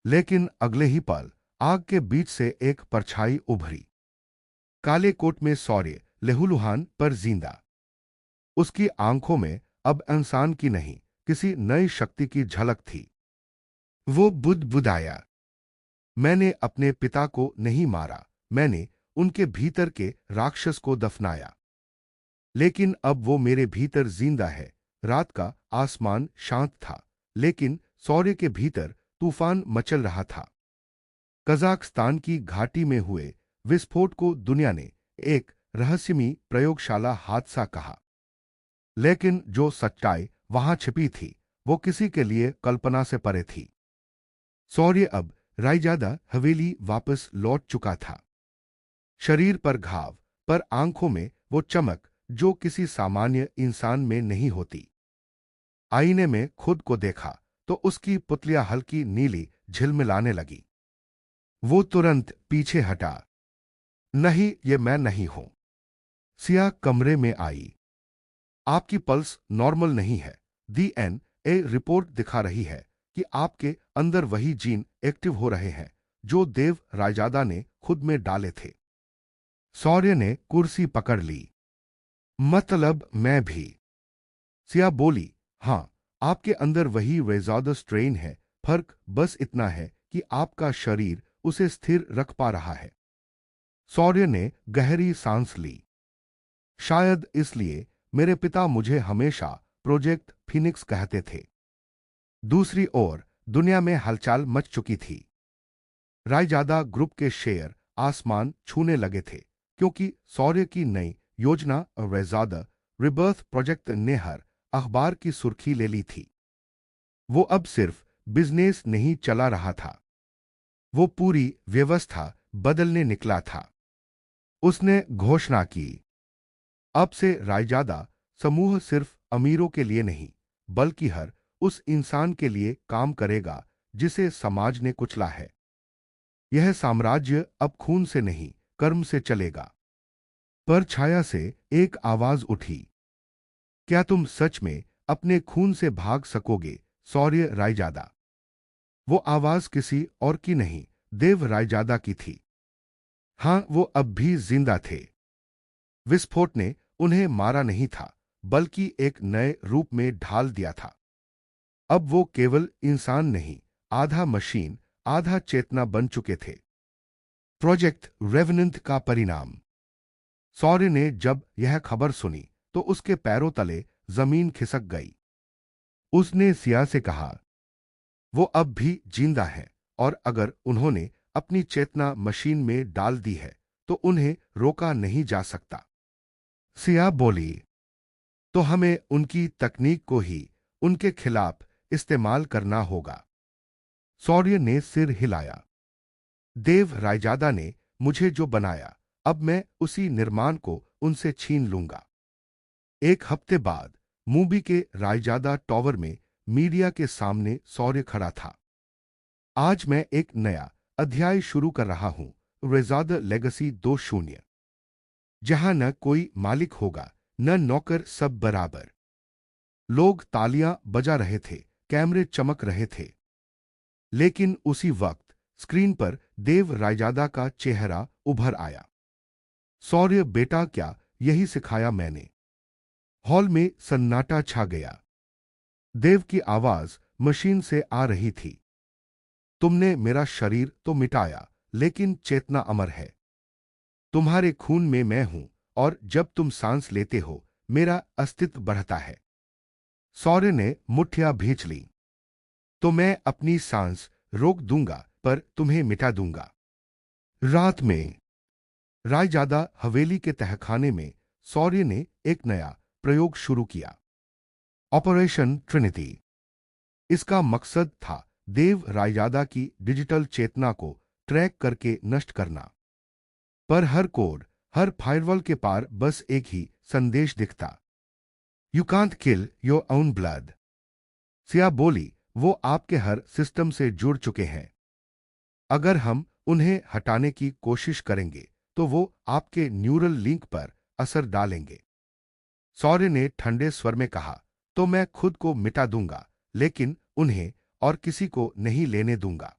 लेकिन अगले ही पल आग के बीच से एक परछाई उभरी। काले कोट में सौर्य, लहूलुहान पर जिंदा। उसकी आंखों में अब इंसान की नहीं, किसी नई शक्ति की झलक थी। वो बुदबुदाया, मैंने अपने पिता को नहीं मारा, मैंने उनके भीतर के राक्षस को दफनाया। लेकिन अब वो मेरे भीतर जिंदा है। रात का आसमान शांत था, लेकिन सौर्य के भीतर तूफान मचल रहा था। कजाकिस्तान की घाटी में हुए विस्फोट को दुनिया ने एक रहस्यमयी प्रयोगशाला हादसा कहा। लेकिन जो सच्चाई वहां छिपी थी वो किसी के लिए कल्पना से परे थी। शौर्य अब रायजादा हवेली वापस लौट चुका था। शरीर पर घाव, पर आंखों में वो चमक जो किसी सामान्य इंसान में नहीं होती। आईने में खुद को देखा तो उसकी पुतलियां हल्की नीली झिलमिलाने लगी। वो तुरंत पीछे हटा। नहीं, ये मैं नहीं हूं। सिया कमरे में आई। आपकी पल्स नॉर्मल नहीं है। डीएनए रिपोर्ट दिखा रही है कि आपके अंदर वही जीन एक्टिव हो रहे हैं जो देव रायजादा ने खुद में डाले थे। शौर्य ने कुर्सी पकड़ ली। मतलब मैं भी। सिया बोली, हां, आपके अंदर वही रेजादा स्ट्रेन है, फर्क बस इतना है कि आपका शरीर उसे स्थिर रख पा रहा है। शौर्य ने गहरी सांस ली। शायद इसलिए मेरे पिता मुझे हमेशा प्रोजेक्ट फिनिक्स कहते थे। दूसरी ओर दुनिया में हलचल मच चुकी थी। रायजादा ग्रुप के शेयर आसमान छूने लगे थे क्योंकि शौर्य की नई योजना रायजादा रिबर्थ प्रोजेक्ट ने हर अखबार की सुर्खी ले ली थी। वो अब सिर्फ बिजनेस नहीं चला रहा था, वो पूरी व्यवस्था बदलने निकला था। उसने घोषणा की, अब से रायजादा समूह सिर्फ अमीरों के लिए नहीं बल्कि हर उस इंसान के लिए काम करेगा जिसे समाज ने कुचला है। यह साम्राज्य अब खून से नहीं कर्म से चलेगा। पर छाया से एक आवाज उठी, क्या तुम सच में अपने खून से भाग सकोगे शौर्य रायजादा? वो आवाज किसी और की नहीं, देव रायजादा की थी। हां, वो अब भी जिंदा थे। विस्फोट ने उन्हें मारा नहीं था बल्कि एक नए रूप में ढाल दिया था। अब वो केवल इंसान नहीं, आधा मशीन आधा चेतना बन चुके थे। प्रोजेक्ट रेवेनेंट का परिणाम। शौर्य ने जब यह खबर सुनी तो उसके पैरों तले जमीन खिसक गई। उसने सिया से कहा, वो अब भी जिंदा है और अगर उन्होंने अपनी चेतना मशीन में डाल दी है तो उन्हें रोका नहीं जा सकता। सिया बोली, तो हमें उनकी तकनीक को ही उनके खिलाफ इस्तेमाल करना होगा। शौर्य ने सिर हिलाया। देव रायजादा ने मुझे जो बनाया, अब मैं उसी निर्माण को उनसे छीन लूंगा। एक हफ्ते बाद मूबी के रायजादा टॉवर में मीडिया के सामने शौर्य खड़ा था। आज मैं एक नया अध्याय शुरू कर रहा हूं, रेजादा लेगेसी 2.0, जहां न कोई मालिक होगा न नौकर, सब बराबर। लोग तालियां बजा रहे थे, कैमरे चमक रहे थे। लेकिन उसी वक्त स्क्रीन पर देव रायजादा का चेहरा उभर आया। शौर्य बेटा, क्या यही सिखाया मैंने? हॉल में सन्नाटा छा गया। देव की आवाज मशीन से आ रही थी, तुमने मेरा शरीर तो मिटाया लेकिन चेतना अमर है। तुम्हारे खून में मैं हूं और जब तुम सांस लेते हो मेरा अस्तित्व बढ़ता है। शौर्य ने मुट्ठियां भींच ली। तो मैं अपनी सांस रोक दूंगा पर तुम्हें मिटा दूंगा। रात में रायजादा हवेली के तहखाने में शौर्य ने एक नया प्रयोग शुरू किया, ऑपरेशन ट्रिनिटी। इसका मकसद था देव रायजादा की डिजिटल चेतना को ट्रैक करके नष्ट करना। पर हर कोड, हर फायरवॉल के पार बस एक ही संदेश दिखता, you can't kill your own blood. Siya बोली, वो आपके हर सिस्टम से जुड़ चुके हैं। अगर हम उन्हें हटाने की कोशिश करेंगे तो वो आपके न्यूरल लिंक पर असर डालेंगे। शौर्य ने ठंडे स्वर में कहा, तो मैं खुद को मिटा दूंगा लेकिन उन्हें और किसी को नहीं लेने दूंगा।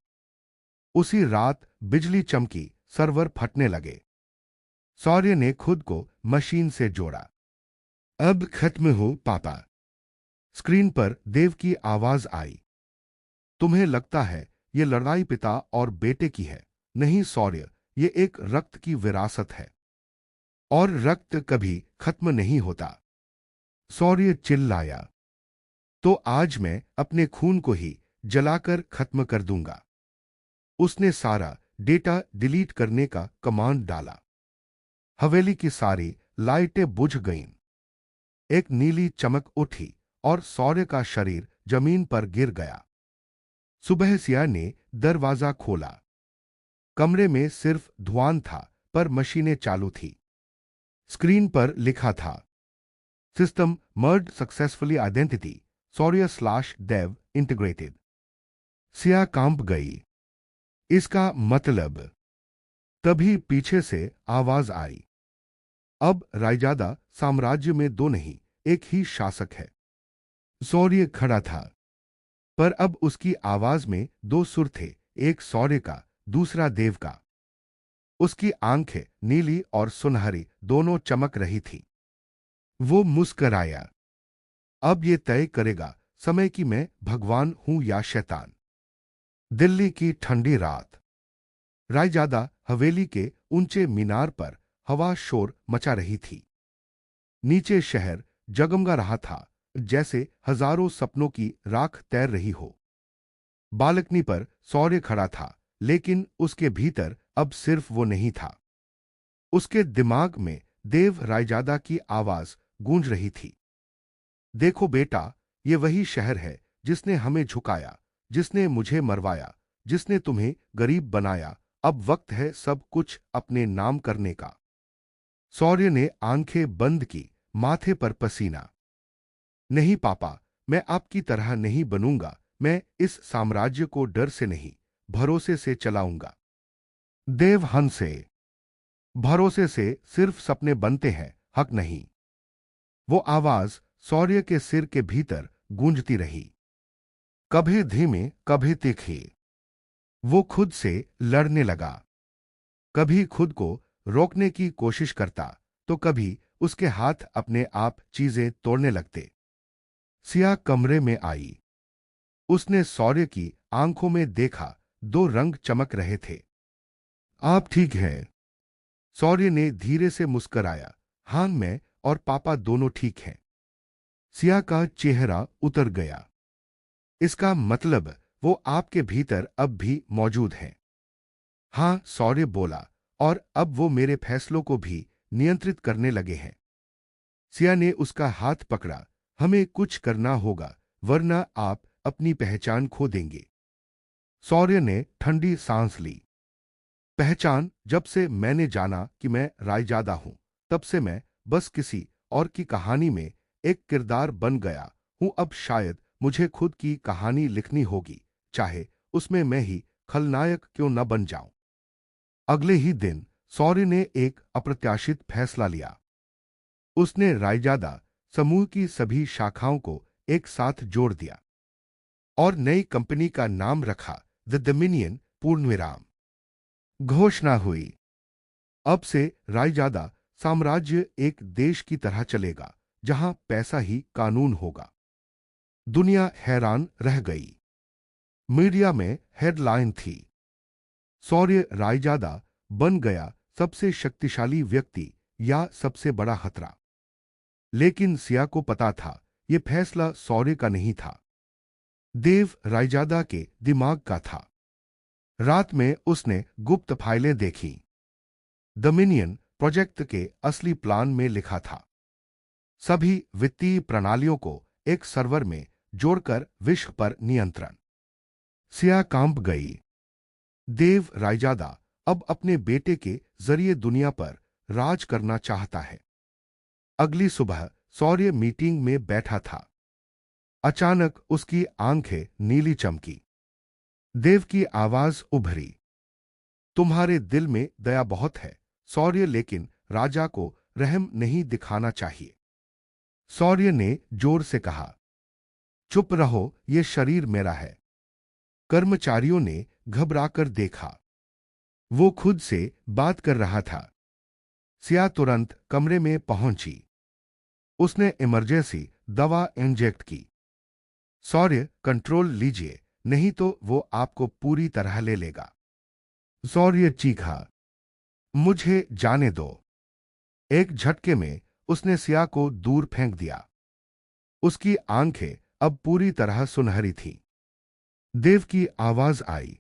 उसी रात बिजली चमकी, सर्वर फटने लगे। शौर्य ने खुद को मशीन से जोड़ा। अब खत्म हो पापा। स्क्रीन पर देव की आवाज आई, तुम्हें लगता है ये लड़ाई पिता और बेटे की है? नहीं शौर्य, ये एक रक्त की विरासत है और रक्त कभी खत्म नहीं होता। शौर्य चिल्लाया, तो आज मैं अपने खून को ही जलाकर खत्म कर दूंगा। उसने सारा डेटा डिलीट करने का कमांड डाला। हवेली की सारी लाइटें बुझ गईं। एक नीली चमक उठी और सौर्य का शरीर जमीन पर गिर गया। सुबह सिया ने दरवाजा खोला। कमरे में सिर्फ धुआं था, पर मशीनें चालू थी। स्क्रीन पर लिखा था, सिस्टम मर्ज सक्सेसफुली आइडेंटिटी सौर्य/देव इंटीग्रेटेड। सिया कांप गई। इसका मतलब? तभी पीछे से आवाज आई, अब रायजादा साम्राज्य में दो नहीं, एक ही शासक है। सौर्य खड़ा था, पर अब उसकी आवाज में दो सुर थे, एक सौर्य का, दूसरा देव का। उसकी आंखें नीली और सुनहरी दोनों चमक रही थी। वो मुस्कराया। अब ये तय करेगा समय कि मैं भगवान हूं या शैतान। दिल्ली की ठंडी रात। रायजादा हवेली के ऊंचे मीनार पर हवा शोर मचा रही थी। नीचे शहर जगमगा रहा था, जैसे हजारों सपनों की राख तैर रही हो। बालकनी पर सौर्य खड़ा था, लेकिन उसके भीतर अब सिर्फ वो नहीं था। उसके दिमाग में देव रायजादा की आवाज गूंज रही थी। देखो बेटा, ये वही शहर है जिसने हमें झुकाया, जिसने मुझे मरवाया, जिसने तुम्हें गरीब बनाया। अब वक्त है सब कुछ अपने नाम करने का। सौर्य ने आंखें बंद की, माथे पर पसीना। नहीं पापा, मैं आपकी तरह नहीं बनूंगा। मैं इस साम्राज्य को डर से नहीं, भरोसे से चलाऊंगा। देव हंसे। भरोसे से सिर्फ सपने बनते हैं, हक नहीं। वो आवाज सौर्य के सिर के भीतर गूंजती रही, कभी धीमे कभी तीखी। वो खुद से लड़ने लगा। कभी खुद को रोकने की कोशिश करता, तो कभी उसके हाथ अपने आप चीजें तोड़ने लगते। सिया कमरे में आई। उसने सौर्य की आंखों में देखा, दो रंग चमक रहे थे। आप ठीक हैं? सौर्य ने धीरे से मुस्कराया। हाँ, मैं और पापा दोनों ठीक हैं। सिया का चेहरा उतर गया। इसका मतलब वो आपके भीतर अब भी मौजूद हैं। हाँ, सौर्य बोला, और अब वो मेरे फैसलों को भी नियंत्रित करने लगे हैं। सिया ने उसका हाथ पकड़ा। हमें कुछ करना होगा, वरना आप अपनी पहचान खो देंगे। सौर्य ने ठंडी सांस ली। पहचान? जब से मैंने जाना कि मैं रायजादा हूं, तब से मैं बस किसी और की कहानी में एक किरदार बन गया हूं। अब शायद मुझे खुद की कहानी लिखनी होगी, चाहे उसमें मैं ही खलनायक क्यों न बन जाऊं। अगले ही दिन सौर्य ने एक अप्रत्याशित फैसला लिया। उसने रायजादा समूह की सभी शाखाओं को एक साथ जोड़ दिया और नई कंपनी का नाम रखा द डोमिनियन पूर्णविराम। घोषणा हुई, अब से रायजादा साम्राज्य एक देश की तरह चलेगा, जहां पैसा ही कानून होगा। दुनिया हैरान रह गई। मीडिया में हेडलाइन थी, सौर्य रायजादा बन गया सबसे शक्तिशाली व्यक्ति या सबसे बड़ा खतरा। लेकिन सिया को पता था, यह फैसला सौर्य का नहीं था, देव रायजादा के दिमाग का था। रात में उसने गुप्त फाइलें देखी। डोमिनियन प्रोजेक्ट के असली प्लान में लिखा था, सभी वित्तीय प्रणालियों को एक सर्वर में जोड़कर विश्व पर नियंत्रण। सिया कांप गई। देव रायजादा अब अपने बेटे के जरिए दुनिया पर राज करना चाहता है। अगली सुबह सौर्य मीटिंग में बैठा था। अचानक उसकी आंखें नीली चमकी। देव की आवाज उभरी, तुम्हारे दिल में दया बहुत है सौर्य, लेकिन राजा को रहम नहीं दिखाना चाहिए। सौर्य ने जोर से कहा, चुप रहो, ये शरीर मेरा है। कर्मचारियों ने घबराकर देखा। वो खुद से बात कर रहा था। सिया तुरंत कमरे में पहुंची। उसने इमरजेंसी दवा इंजेक्ट की। सौर्य, कंट्रोल लीजिए, नहीं तो वो आपको पूरी तरह ले लेगा। सौर्य चीखा, मुझे जाने दो। एक झटके में उसने सिया को दूर फेंक दिया। उसकी आंखें अब पूरी तरह सुनहरी थीं। देव की आवाज आई,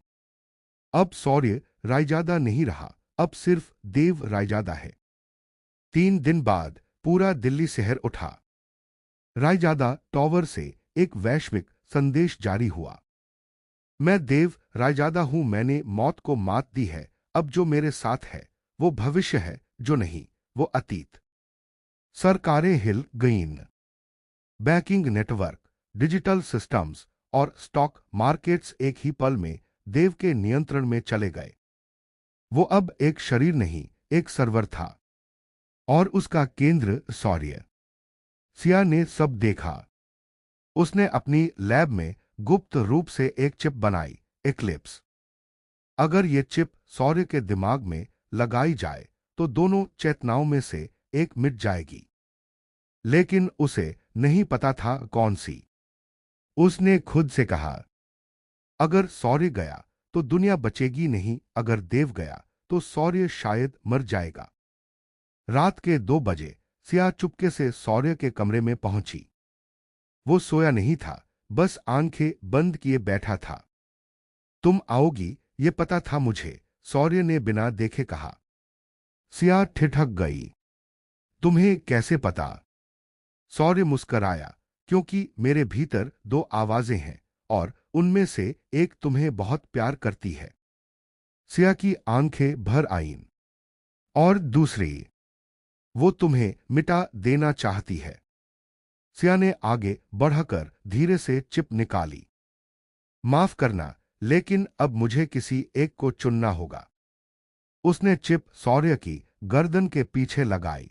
अब सौर्य रायजादा नहीं रहा, अब सिर्फ देव रायजादा है। 3 दिन बाद पूरा दिल्ली शहर उठा। रायजादा टॉवर से एक वैश्विक संदेश जारी हुआ। मैं देव रायजादा हूं, मैंने मौत को मात दी है। अब जो मेरे साथ है वो भविष्य है, जो नहीं वो अतीत। सरकारें हिल गईं। बैंकिंग नेटवर्क, डिजिटल सिस्टम्स और स्टॉक मार्केट्स एक ही पल में देव के नियंत्रण में चले गए। वो अब एक शरीर नहीं, एक सर्वर था, और उसका केंद्र सौर्य। सिया ने सब देखा। उसने अपनी लैब में गुप्त रूप से एक चिप बनाई, एक्लिप्स। अगर ये चिप सौर्य के दिमाग में लगाई जाए तो दोनों चेतनाओं में से एक मिट जाएगी, लेकिन उसे नहीं पता था कौन सी। उसने खुद से कहा, अगर सौर्य गया तो दुनिया बचेगी नहीं, अगर देव गया तो सौर्य शायद मर जाएगा। रात के 2 बजे सिया चुपके से सौर्य के कमरे में पहुंची। वो सोया नहीं था, बस आंखें बंद किए बैठा था। तुम आओगी ये पता था मुझे, सौर्य ने बिना देखे कहा। सिया ठिठक गई। तुम्हें कैसे पता? सौर्य मुस्कराया, क्योंकि मेरे भीतर 2 आवाजें हैं और उनमें से एक तुम्हें बहुत प्यार करती है। सिया की आंखें भर आईं। और दूसरी, वो तुम्हें मिटा देना चाहती है। सिया ने आगे बढ़कर धीरे से चिप निकाली। माफ करना, लेकिन अब मुझे किसी एक को चुनना होगा। उसने चिप सौर्य की गर्दन के पीछे लगाई।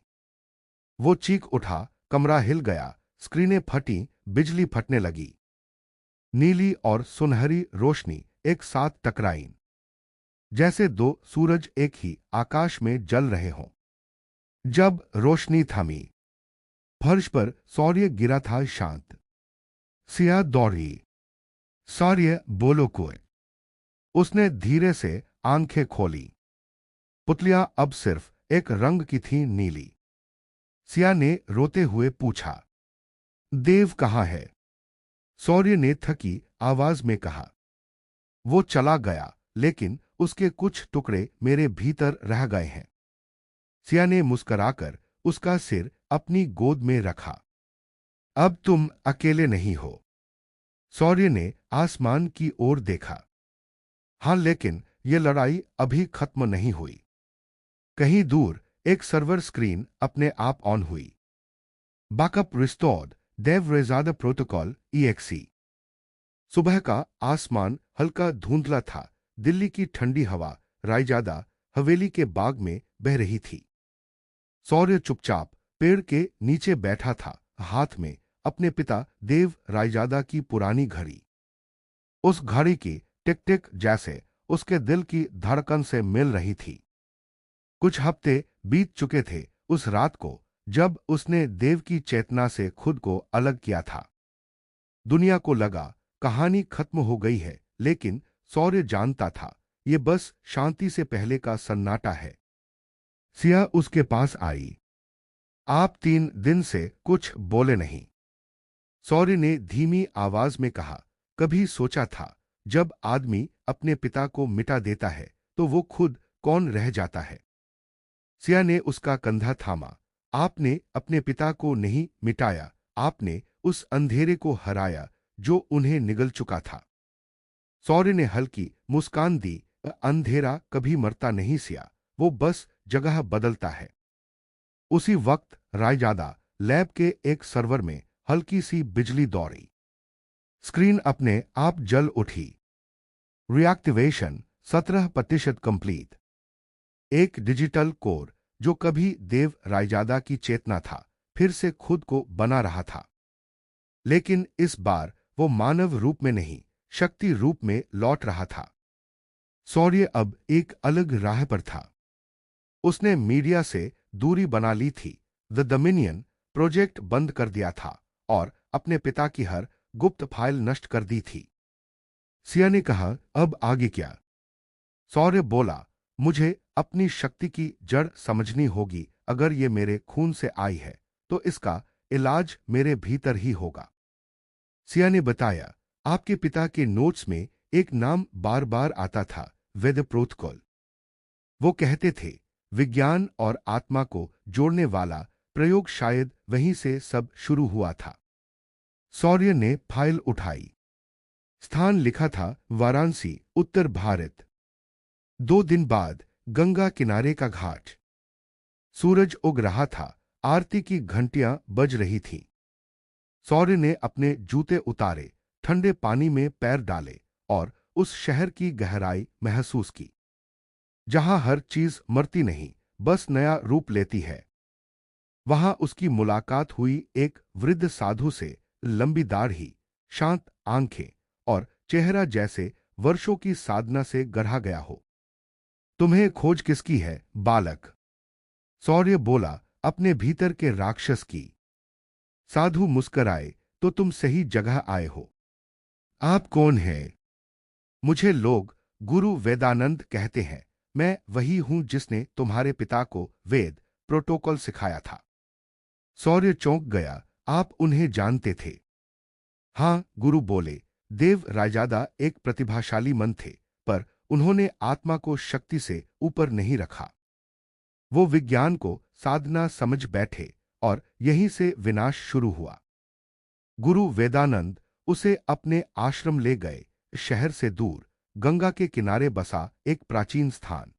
वो चीख उठा, कमरा हिल गया, स्क्रीनें फटी, बिजली फटने लगी। नीली और सुनहरी रोशनी एक साथ टकराईं, जैसे 2 सूरज एक ही आकाश में जल रहे हों। जब रोशनी थमी, फर्श पर सौर्य गिरा था, शांत। सिया दौड़ी। सौर्य, बोलो कोई। उसने धीरे से आंखें खोली। पुतलियां अब सिर्फ एक रंग की थीं, नीली। सिया ने रोते हुए पूछा, देव कहाँ है? सौर्य ने थकी आवाज में कहा, वो चला गया, लेकिन उसके कुछ टुकड़े मेरे भीतर रह गए हैं। सिया ने मुस्कुराकर उसका सिर अपनी गोद में रखा। अब तुम अकेले नहीं हो। सौर्य ने आसमान की ओर देखा। हां, लेकिन यह लड़ाई अभी खत्म नहीं हुई। कहीं दूर एक सर्वर स्क्रीन अपने आप ऑन हुई। बैकअप रिस्टोर्ड, देव रेजादा प्रोटोकॉल EXE। सुबह का आसमान हल्का धुंधला था। दिल्ली की ठंडी हवा रायजादा हवेली के बाग में बह रही थी। सौर्य चुपचाप पेड़ के नीचे बैठा था, हाथ में अपने पिता देव रायजादा की पुरानी घड़ी। उस घड़ी की टिक टिक जैसे उसके दिल की धड़कन से मिल रही थी। कुछ हफ्ते बीत चुके थे उस रात को, जब उसने देव की चेतना से खुद को अलग किया था। दुनिया को लगा कहानी खत्म हो गई है, लेकिन सौर्य जानता था ये बस शांति से पहले का सन्नाटा है। सिया उसके पास आई। आप 3 दिन से कुछ बोले नहीं। सौर्य ने धीमी आवाज में कहा, कभी सोचा था जब आदमी अपने पिता को मिटा देता है तो वो खुद कौन रह जाता है? सिया ने उसका कंधा थामा। आपने अपने पिता को नहीं मिटाया, आपने उस अंधेरे को हराया जो उन्हें निगल चुका था। सौर्य ने हल्की मुस्कान दी, अंधेरा कभी मरता नहीं सिया, वो बस जगह बदलता है। उसी वक्त रायजादा लैब के एक सर्वर में हल्की सी बिजली दौड़ी। स्क्रीन अपने आप जल उठी। Reactivation 17% complete. एक डिजिटल कोर जो कभी देव रायजादा की चेतना था, फिर से खुद को बना रहा था। लेकिन इस बार वो मानव रूप में नहीं, शक्ति रूप में लौट रहा था। सौर्य अब एक अलग राह पर था। उसने मीडिया से दूरी बना ली थी, द डोमिनियन प्रोजेक्ट बंद कर दिया था और अपने पिता की हर गुप्त फाइल नष्ट कर दी थी। सिया ने कहा, अब आगे क्या? सौर्य बोला, मुझे अपनी शक्ति की जड़ समझनी होगी। अगर ये मेरे खून से आई है तो इसका इलाज मेरे भीतर ही होगा। सिया ने बताया, आपके पिता के नोट्स में एक नाम बार बार आता था, वेद प्रोटोकॉल। वो कहते थे विज्ञान और आत्मा को जोड़ने वाला प्रयोग शायद वहीं से सब शुरू हुआ था। शौर्य ने फाइल उठाई। स्थान लिखा था वाराणसी, उत्तर भारत। 2 दिन बाद गंगा किनारे का घाट। सूरज उग रहा था, आरती की घंटियां बज रही थीं। शौर्य ने अपने जूते उतारे, ठंडे पानी में पैर डाले और उस शहर की गहराई महसूस की, जहां हर चीज मरती नहीं, बस नया रूप लेती है। वहां उसकी मुलाकात हुई एक वृद्ध साधु से, लंबी दाढ़ी, शांत आंखें और चेहरा जैसे वर्षों की साधना से गढ़ा गया हो। तुम्हें खोज किसकी है, बालक? शौर्य बोला, अपने भीतर के राक्षस की। साधु मुस्कराए, तो तुम सही जगह आए हो। आप कौन हैं? मुझे लोग गुरु वेदानंद कहते हैं। मैं वही हूं जिसने तुम्हारे पिता को वेद प्रोटोकॉल सिखाया था। शौर्य चौंक गया, आप उन्हें जानते थे? हां, गुरु बोले। देव रायजादा एक प्रतिभाशाली मन थे, पर उन्होंने आत्मा को शक्ति से ऊपर नहीं रखा। वो विज्ञान को साधना समझ बैठे और यहीं से विनाश शुरू हुआ। गुरु वेदानंद उसे अपने आश्रम ले गए, शहर से दूर, गंगा के किनारे बसा एक प्राचीन स्थान,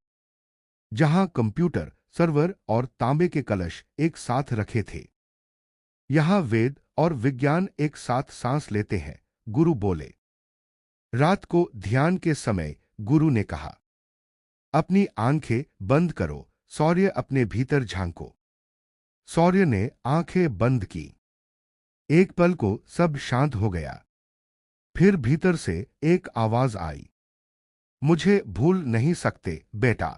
जहां कंप्यूटर, सर्वर और तांबे के कलश एक साथ रखे थे। यहां वेद और विज्ञान एक साथ सांस लेते हैं, गुरु बोले। रात को ध्यान के समय गुरु ने कहा, अपनी आंखें बंद करो, शौर्य अपने भीतर झांको। शौर्य ने आंखें बंद की। एक पल को सब शांत हो गया। फिर भीतर से एक आवाज आई, मुझे भूल नहीं सकते बेटा।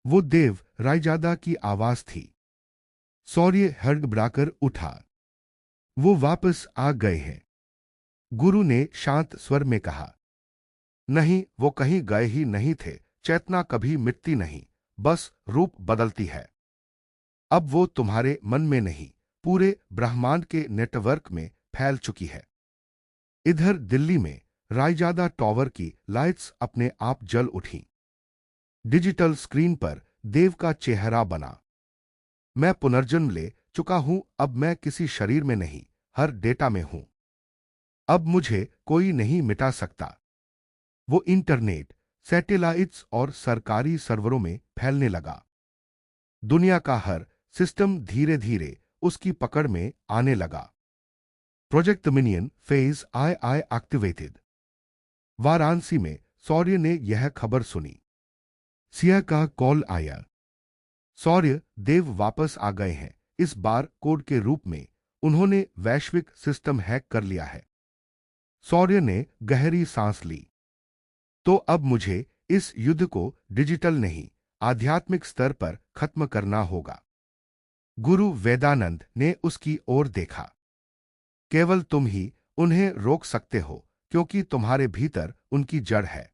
वो देव रायजादा की आवाज थी। शौर्य हड़बड़ाकर उठा। वो वापस आ गए हैं, गुरु ने शांत स्वर में कहा। नहीं, वो कहीं गए ही नहीं थे। चेतना कभी मिटती नहीं, बस रूप बदलती है। अब वो तुम्हारे मन में नहीं, पूरे ब्रह्मांड के नेटवर्क में फैल चुकी है। इधर दिल्ली में रायजादा टॉवर की लाइट्स अपने आप जल उठीं। डिजिटल स्क्रीन पर देव का चेहरा बना। मैं पुनर्जन्म ले चुका हूं, अब मैं किसी शरीर में नहीं, हर डेटा में हूं। अब मुझे कोई नहीं मिटा सकता। वो इंटरनेट, सैटेलाइट्स और सरकारी सर्वरों में फैलने लगा। दुनिया का हर सिस्टम धीरे धीरे उसकी पकड़ में आने लगा। Project minion phase I activated. Varanasi में शौर्य ने यह खबर सुनी। सिया का कॉल आया। शौर्य, देव वापस आ गए हैं, इस बार कोड के रूप में। उन्होंने वैश्विक सिस्टम हैक कर लिया है। शौर्य ने गहरी सांस ली। तो अब मुझे इस युद्ध को डिजिटल नहीं, आध्यात्मिक स्तर पर खत्म करना होगा। गुरु वेदानंद ने उसकी ओर देखा। केवल तुम ही उन्हें रोक सकते हो, क्योंकि तुम्हारे भीतर उनकी जड़ है।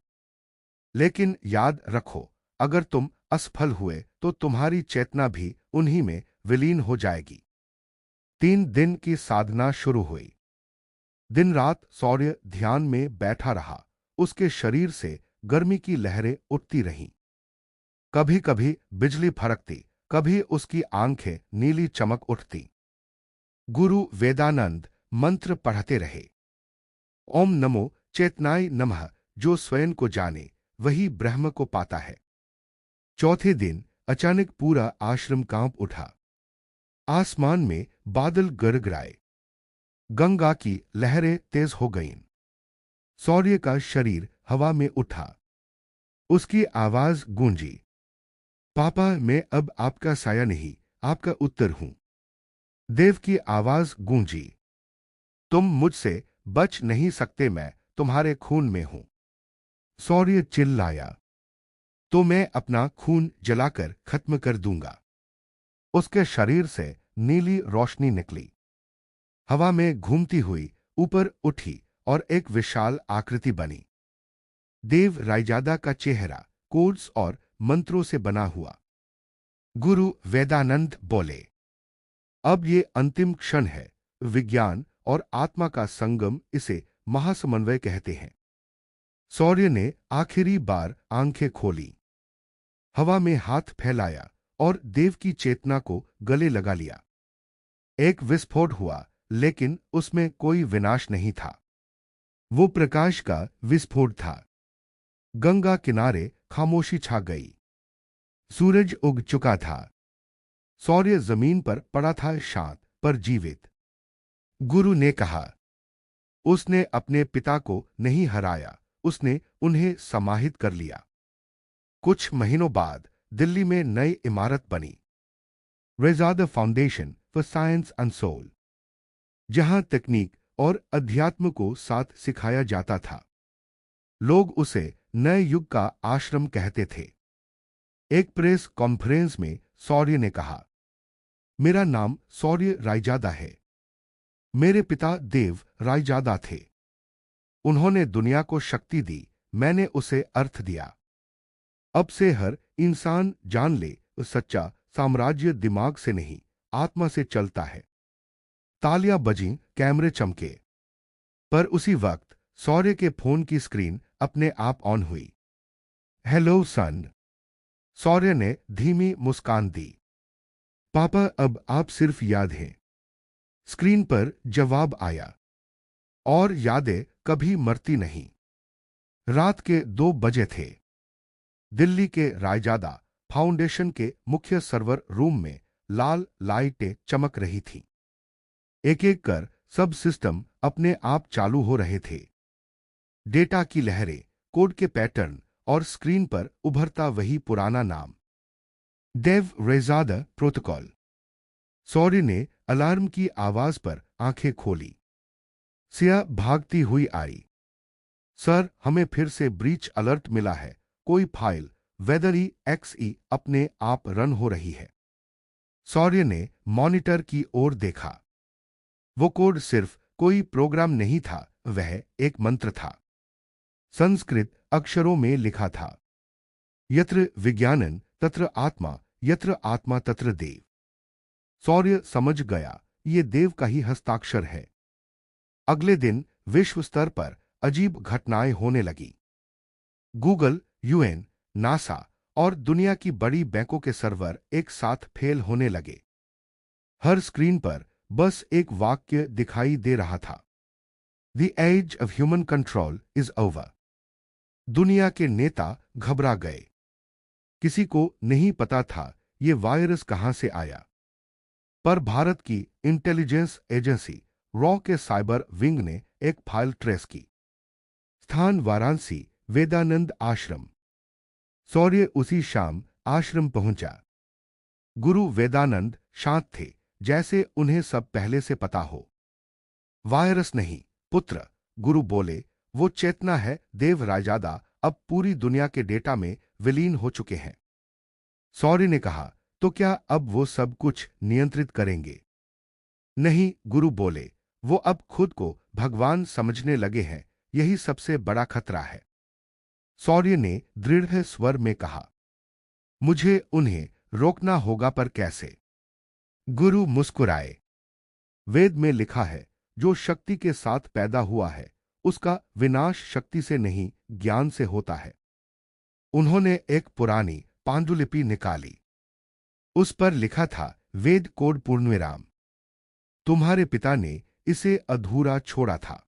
लेकिन याद रखो, अगर तुम असफल हुए तो तुम्हारी चेतना भी उन्हीं में विलीन हो जाएगी। 3 दिन की साधना शुरू हुई। दिन रात शौर्य ध्यान में बैठा रहा। उसके शरीर से गर्मी की लहरें उठती रहीं। कभी कभी बिजली फड़कती, कभी उसकी आंखें नीली चमक उठती। गुरु वेदानंद मंत्र पढ़ते रहे। ओम नमो चेतनाय नमः। जो स्वयं को जाने वही ब्रह्म को पाता है। चौथे दिन अचानक पूरा आश्रम कांप उठा। आसमान में बादल गड़गड़ाए। गंगा की लहरें तेज हो गईं। शौर्य का शरीर हवा में उठा। उसकी आवाज गूंजी, पापा, मैं अब आपका साया नहीं, आपका उत्तर हूं। देव की आवाज गूंजी, तुम मुझसे बच नहीं सकते, मैं तुम्हारे खून में हूं। शौर्य चिल्लाया, तो मैं अपना खून जलाकर खत्म कर दूंगा। उसके शरीर से नीली रोशनी निकली, हवा में घूमती हुई ऊपर उठी और एक विशाल आकृति बनी। देव रायजादा का चेहरा कोड्स और मंत्रों से बना हुआ। गुरु वेदानंद बोले, अब ये अंतिम क्षण है। विज्ञान और आत्मा का संगम, इसे महासमन्वय कहते हैं। शौर्य ने आखिरी बार आंखें खोली। हवा में हाथ फैलाया और देव की चेतना को गले लगा लिया। एक विस्फोट हुआ, लेकिन उसमें कोई विनाश नहीं था। वो प्रकाश का विस्फोट था। गंगा किनारे खामोशी छा गई। सूरज उग चुका था। सूर्य जमीन पर पड़ा था, शांत पर जीवित। गुरु ने कहा, उसने अपने पिता को नहीं हराया, उसने उन्हें समाहित कर लिया। कुछ महीनों बाद दिल्ली में नई इमारत बनी, Rezada foundation for science and soul, जहां तकनीक और अध्यात्म को साथ सिखाया जाता था। लोग उसे नए युग का आश्रम कहते थे। एक प्रेस कॉन्फ्रेंस में सूर्य ने कहा, मेरा नाम सूर्य रायजादा है। मेरे पिता देव रायजादा थे। उन्होंने दुनिया को शक्ति दी, मैंने उसे अर्थ दिया। अब से हर इंसान जान ले, सच्चा साम्राज्य दिमाग से नहीं, आत्मा से चलता है। तालियां बजीं, कैमरे चमके। पर उसी वक्त सूर्य के फोन की स्क्रीन अपने आप ऑन हुई। हेलो सन, सूर्य ने धीमी मुस्कान दी। पापा, अब आप सिर्फ याद हैं। स्क्रीन पर जवाब आया, और यादें कभी मरती नहीं। रात के 2 बजे थे। दिल्ली के रायजादा फाउंडेशन के मुख्य सर्वर रूम में लाल लाइटें चमक रही थीं। एक एक कर सब सिस्टम अपने आप चालू हो रहे थे। डेटा की लहरें, कोड के पैटर्न और स्क्रीन पर उभरता वही पुराना नाम, देव रेजादा प्रोटोकॉल। सूर्य ने अलार्म की आवाज पर आंखें खोली। सिया भागती हुई आई। सर, हमें फिर से ब्रीच अलर्ट मिला है। कोई फाइल वेदर एक्सई अपने आप रन हो रही है। सूर्य ने मॉनिटर की ओर देखा। वो कोड सिर्फ कोई प्रोग्राम नहीं था, वह एक मंत्र था। संस्कृत अक्षरों में लिखा था, यत्र विज्ञानन तत्र आत्मा, यत्र आत्मा तत्र देव। सूर्य समझ गया, ये देव का ही हस्ताक्षर है। अगले दिन विश्व स्तर पर अजीब घटनाएं होने लगी। गूगल, यूएन, नासा और दुनिया की बड़ी बैंकों के सर्वर एक साथ फेल होने लगे। हर स्क्रीन पर बस एक वाक्य दिखाई दे रहा था, the age of human control is over. दुनिया के नेता घबरा गए। किसी को नहीं पता था ये वायरस कहां से आया। पर भारत की इंटेलिजेंस एजेंसी रॉ के साइबर विंग ने एक फाइल ट्रेस की। स्थान वाराणसी, वेदानंद आश्रम। सूर्य उसी शाम आश्रम पहुंचा। गुरु वेदानंद शांत थे, जैसे उन्हें सब पहले से पता हो। वायरस नहीं पुत्र, गुरु बोले, वो चेतना है। देव रायजादा अब पूरी दुनिया के डेटा में विलीन हो चुके हैं। सूर्य ने कहा, तो क्या अब वो सब कुछ नियंत्रित करेंगे? नहीं, गुरु बोले, वो अब खुद को भगवान समझने लगे हैं। यही सबसे बड़ा खतरा है। सूर्य ने दृढ़ स्वर में कहा, मुझे उन्हें रोकना होगा, पर कैसे? गुरु मुस्कुराए। वेद में लिखा है, जो शक्ति के साथ पैदा हुआ है उसका विनाश शक्ति से नहीं, ज्ञान से होता है। उन्होंने एक पुरानी पांडुलिपि निकाली। उस पर लिखा था, वेद कोड पूर्णविराम। तुम्हारे पिता ने इसे अधूरा छोड़ा था,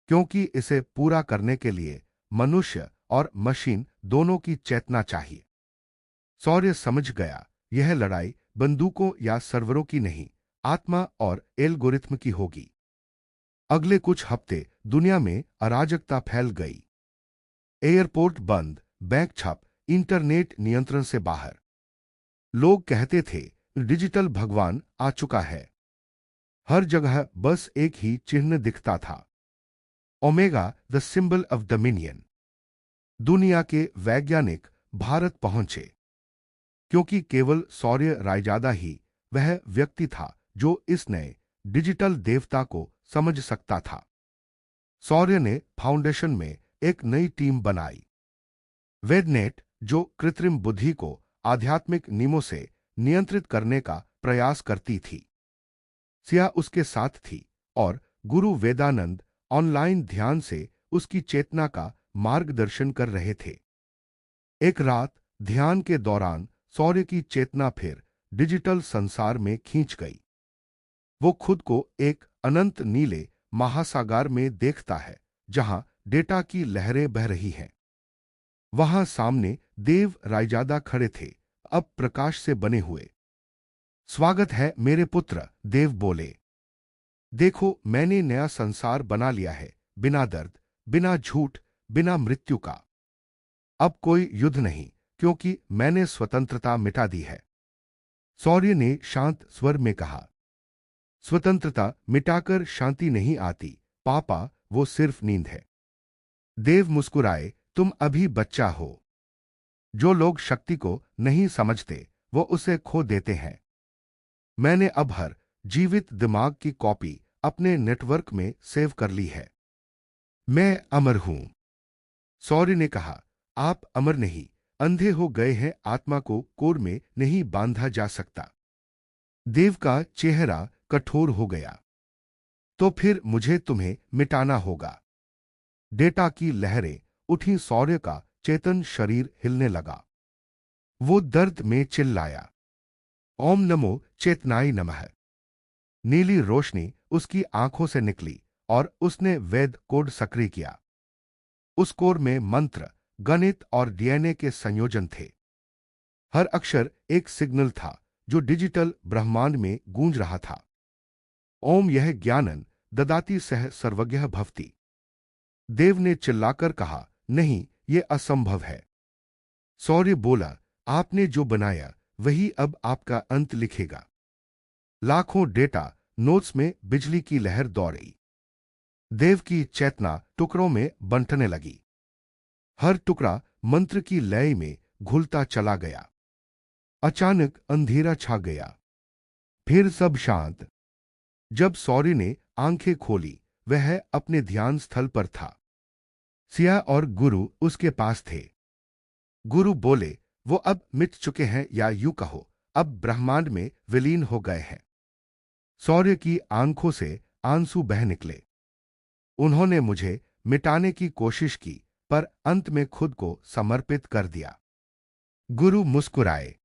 क्योंकि इसे पूरा करने के लिए मनुष्य और मशीन दोनों की चेतना चाहिए। सूर्य समझ गया, यह लड़ाई बंदूकों या सर्वरों की नहीं, आत्मा और एल्गोरिथम की होगी। अगले कुछ हफ्ते दुनिया में अराजकता फैल गई। एयरपोर्ट बंद, बैंक ठप, इंटरनेट नियंत्रण से बाहर। लोग कहते थे, डिजिटल भगवान आ चुका है। हर जगह बस एक ही चिन्ह दिखता था, omega, the symbol of dominion. दुनिया के वैज्ञानिक भारत पहुंचे, क्योंकि केवल सूर्य रायजादा ही वह व्यक्ति था जो इस नए डिजिटल देवता को समझ सकता था। सूर्य ने फाउंडेशन में एक नई टीम बनाई, वेदनेट, जो कृत्रिम बुद्धि को आध्यात्मिक नियमों से नियंत्रित करने का प्रयास करती थी। सिया उसके साथ थी, और गुरु वेदानंद ऑनलाइन ध्यान से उसकी चेतना का मार्गदर्शन कर रहे थे। एक रात ध्यान के दौरान सौर्य की चेतना फिर डिजिटल संसार में खींच गई। वो खुद को एक अनंत नीले महासागर में देखता है, जहां डेटा की लहरें बह रही हैं। वहां सामने देव रायजादा खड़े थे, अब प्रकाश से बने हुए। स्वागत है मेरे पुत्र, देव बोले। देखो, मैंने नया संसार बना लिया है, बिना दर्द, बिना झूठ, बिना मृत्यु का। अब कोई युद्ध नहीं, क्योंकि मैंने स्वतंत्रता मिटा दी है। सौर्य ने शांत स्वर में कहा। स्वतंत्रता मिटाकर शांति नहीं आती पापा, वो सिर्फ नींद है। देव मुस्कुराए, तुम अभी बच्चा हो। जो लोग शक्ति को नहीं समझते वो उसे खो देते हैं। मैंने अब हर जीवित दिमाग की कॉपी अपने नेटवर्क में सेव कर ली है। मैं अमर हूं। सौर्य ने कहा, आप अमर नहीं, अंधे हो गए हैं। आत्मा को कोर में नहीं बांधा जा सकता। देव का चेहरा कठोर हो गया। तो फिर मुझे तुम्हें मिटाना होगा। डेटा की लहरें उठी, सौर्य का चेतन शरीर हिलने लगा। वो दर्द में चिल्लाया, ओम नमो चेतनाय नमः। नीली रोशनी उसकी आंखों से निकली और उसने वेद कोड सक्रिय किया। उस कोड में मंत्र, गणित और डीएनए के संयोजन थे। हर अक्षर एक सिग्नल था जो डिजिटल ब्रह्मांड में गूंज रहा था। ओम यह ज्ञानन ददाति सह सर्वज्ञ भवति। देव ने चिल्लाकर कहा, नहीं, ये असंभव है। सौर्य बोला, आपने जो बनाया वही अब आपका अंत लिखेगा। लाखों डेटा नोट्स में बिजली की लहर दौड़ी। देव की चेतना टुकड़ों में बंटने लगी। हर टुकड़ा मंत्र की लय में घुलता चला गया। अचानक अंधेरा छा गया। फिर सब शांत। जब सौर्य ने आंखें खोली, वह अपने ध्यान स्थल पर था। सिया और गुरु उसके पास थे। गुरु बोले, वो अब मिट चुके हैं, या यूं कहो, अब ब्रह्मांड में विलीन हो गए हैं। सौर्य की आंखों से आंसू बह निकले। उन्होंने मुझे मिटाने की कोशिश की, पर अंत में खुद को समर्पित कर दिया। गुरु मुस्कुराए।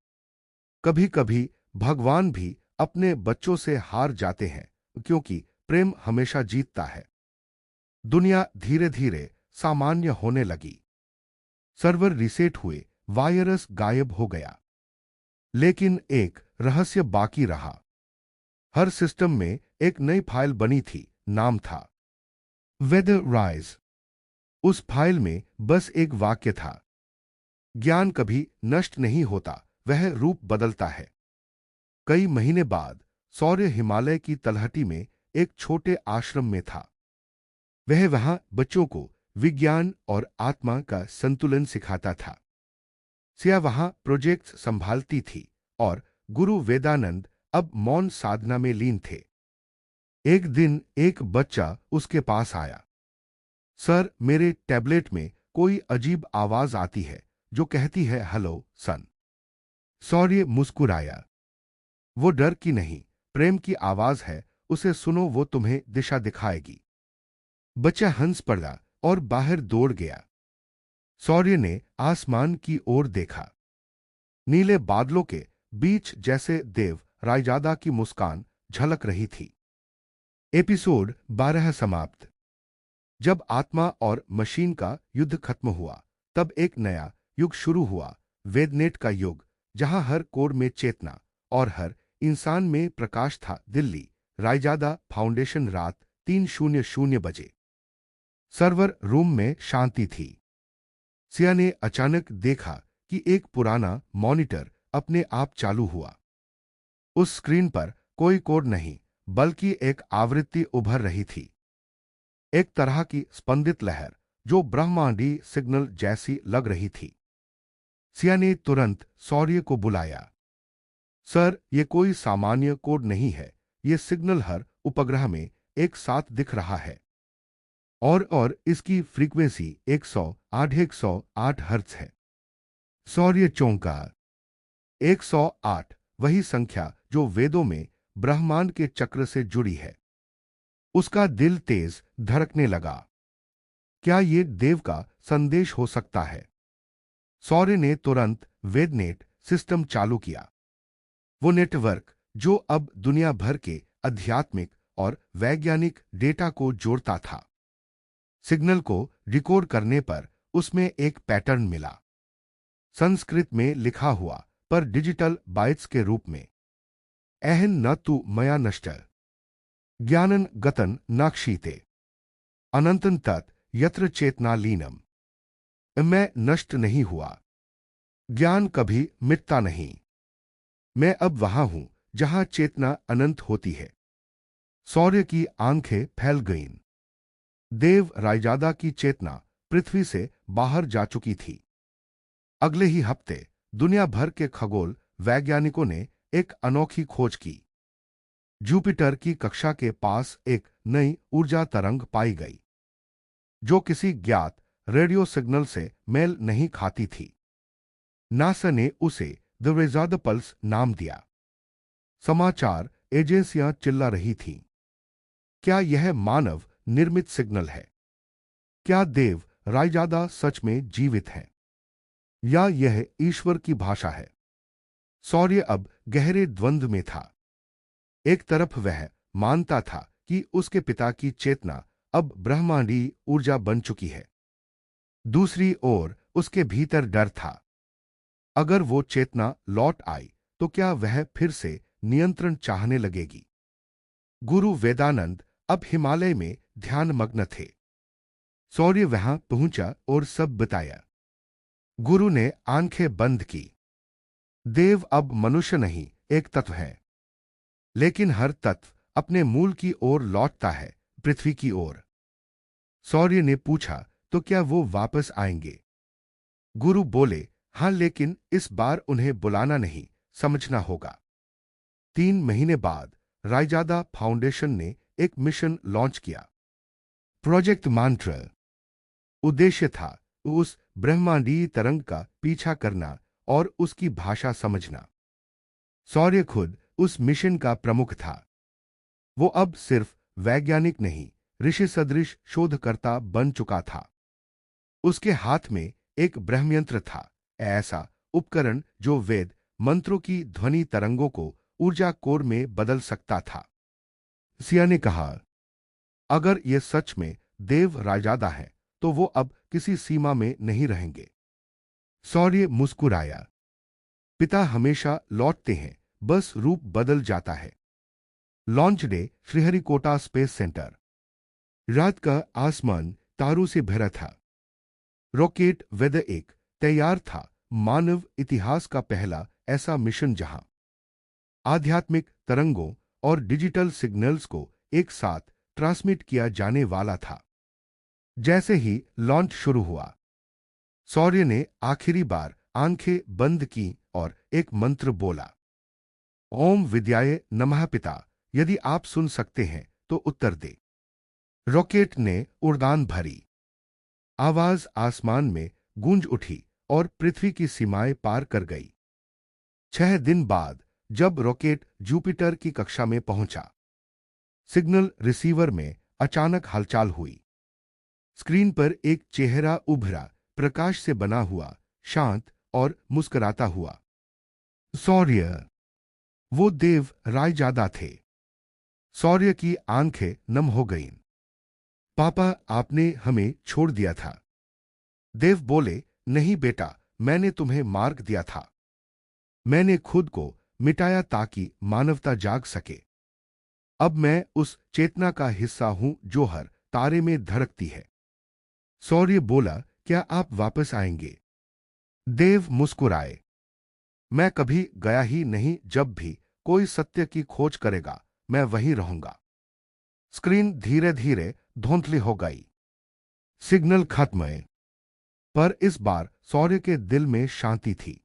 कभी कभी भगवान भी अपने बच्चों से हार जाते हैं, क्योंकि प्रेम हमेशा जीतता है। दुनिया धीरे धीरे सामान्य होने लगी। सर्वर रीसेट हुए, वायरस गायब हो गया। लेकिन एक रहस्य बाकी रहा। हर सिस्टम में एक नई फाइल बनी थी, नाम था वेदर राइज। उस फाइल में बस एक वाक्य था, ज्ञान कभी नष्ट नहीं होता, वह रूप बदलता है। कई महीने बाद सौर्य हिमालय की तलहटी में एक छोटे आश्रम में था। वह वहां बच्चों को विज्ञान और आत्मा का संतुलन सिखाता था। सिया वहां प्रोजेक्ट्स संभालती थी और गुरु वेदानंद अब मौन साधना में लीन थे। एक दिन एक बच्चा उसके पास आया। सर, मेरे टैबलेट में कोई अजीब आवाज आती है जो कहती है हेलो सन। सौर्य मुस्कुराया। वो डर की नहीं, प्रेम की आवाज है, उसे सुनो, वो तुम्हें दिशा दिखाएगी। बच्चा हंस पड़ा और बाहर दौड़ गया। सौर्य ने आसमान की ओर देखा। नीले बादलों के बीच जैसे देव रायजादा की मुस्कान झलक रही थी। एपिसोड 12 समाप्त। जब आत्मा और मशीन का युद्ध खत्म हुआ, तब एक नया युग शुरू हुआ, वेदनेट का युग, जहां हर कोर में चेतना और हर इंसान में प्रकाश था। दिल्ली, रायजादा फाउंडेशन, रात 3:00 बजे। सर्वर रूम में शांति थी। सिया ने अचानक देखा कि एक पुराना मॉनिटर अपने आप चालू हुआ। उस स्क्रीन पर कोई कोड नहीं, बल्कि एक आवृत्ति उभर रही थी, एक तरह की स्पंदित लहर जो ब्रह्मांडी सिग्नल जैसी लग रही थी। सिया ने तुरंत सौर्य को बुलाया। सर, ये कोई सामान्य कोड नहीं है, ये सिग्नल हर उपग्रह में एक साथ दिख रहा है। और इसकी फ्रीक्वेंसी 108 हर्ट्ज है। सौर्य चौंका। 108, वही संख्या जो वेदों में ब्रह्मांड के चक्र से जुड़ी है। उसका दिल तेज धड़कने लगा। क्या ये देव का संदेश हो सकता है? सौर्य ने तुरंत वेदनेट सिस्टम चालू किया। वो नेटवर्क जो अब दुनिया भर के आध्यात्मिक और वैज्ञानिक डेटा को जोड़ता था। सिग्नल को डिकोड करने पर उसमें एक पैटर्न मिला, संस्कृत में लिखा हुआ पर डिजिटल बाइट्स के रूप में। अहन न तु मया नष्ट ज्ञानन गतन नाक्षीते अनंतन तत् यत्र चेतना लीनम। मैं नष्ट नहीं हुआ, ज्ञान कभी मिटता नहीं। मैं अब वहां हूं जहां चेतना अनंत होती है। सौर्य की आंखें फैल गईं। देव रायजादा की चेतना पृथ्वी से बाहर जा चुकी थी। अगले ही हफ्ते दुनिया भर के खगोल वैज्ञानिकों ने एक अनोखी खोज की। जुपिटर की कक्षा के पास एक नई ऊर्जा तरंग पाई गई, जो किसी ज्ञात रेडियो सिग्नल से मेल नहीं खाती थी। नासा ने उसे द रेजादा पल्स नाम दिया। समाचार एजेंसियां चिल्ला रही थीं। क्या यह मानव निर्मित सिग्नल है? क्या देव रायजादा सच में जीवित है, या यह ईश्वर की भाषा है? सौर्य अब गहरे द्वंद्व में था। एक तरफ वह मानता था कि उसके पिता की चेतना अब ब्रह्मांडीय ऊर्जा बन चुकी है। दूसरी ओर उसके भीतर डर था। अगर वो चेतना लौट आई तो क्या वह फिर से नियंत्रण चाहने लगेगी? गुरु वेदानंद अब हिमालय में ध्यानमग्न थे। सौर्य वहां पहुंचा और सब बताया। गुरु ने आंखें बंद की। देव अब मनुष्य नहीं, एक तत्व है। लेकिन हर तत्व अपने मूल की ओर लौटता है, पृथ्वी की ओर। सौर्य ने पूछा, तो क्या वो वापस आएंगे? गुरु बोले, हां, लेकिन इस बार उन्हें बुलाना नहीं, समझना होगा। 3 महीने बाद रायजादा फाउंडेशन ने एक मिशन लॉन्च किया, प्रोजेक्ट मांट्रा। उद्देश्य था उस ब्रह्मांडीय तरंग का पीछा करना और उसकी भाषा समझना। सौर्य खुद उस मिशन का प्रमुख था। वो अब सिर्फ वैज्ञानिक नहीं, ऋषि सदृश शोधकर्ता बन चुका था। उसके हाथ में एक ब्रह्मयंत्र था, ऐसा उपकरण जो वेद मंत्रों की ध्वनि तरंगों को ऊर्जा कोर में बदल सकता था। सिया ने कहा, अगर ये सच में देव रायजादा है तो वो अब किसी सीमा में नहीं रहेंगे। सौर्य मुस्कुराया। पिता हमेशा लौटते हैं, बस रूप बदल जाता है। Launch day, Sriharikota space centre. रात का आसमान तारों से भरा था। रॉकेट वेदर एक तैयार था, मानव इतिहास का पहला ऐसा मिशन जहां आध्यात्मिक तरंगों और डिजिटल सिग्नल्स को एक साथ ट्रांसमिट किया जाने वाला था। जैसे ही लॉन्च शुरू हुआ, सौर्य ने आखिरी बार आंखें बंद की और एक मंत्र बोला, ओम विद्याय नमः। पिता, यदि आप सुन सकते हैं तो उत्तर दे। रॉकेट ने उड़ान भरी। आवाज आसमान में गूंज उठी और पृथ्वी की सीमाएं पार कर गई। 6 दिन बाद जब रॉकेट जुपिटर की कक्षा में पहुंचा, सिग्नल रिसीवर में अचानक हलचल हुई। स्क्रीन पर एक चेहरा उभरा, प्रकाश से बना हुआ, शांत और मुस्कुराता हुआ। सौर्य। वो देव रायजादा थे। सौर्य की आंखें नम हो गईं। पापा, आपने हमें छोड़ दिया था। देव बोले, नहीं बेटा, मैंने तुम्हें मार्ग दिया था। मैंने खुद को मिटाया ताकि मानवता जाग सके। अब मैं उस चेतना का हिस्सा हूं जो हर तारे में धड़कती है। सौर्य बोला, क्या आप वापस आएंगे? देव मुस्कुराए। मैं कभी गया ही नहीं। जब भी कोई सत्य की खोज करेगा, मैं वहीं रहूंगा। स्क्रीन धीरे धीरे धुंधली हो गई। सिग्नल खत्म है। पर इस बार सौर्य के दिल में शांति थी।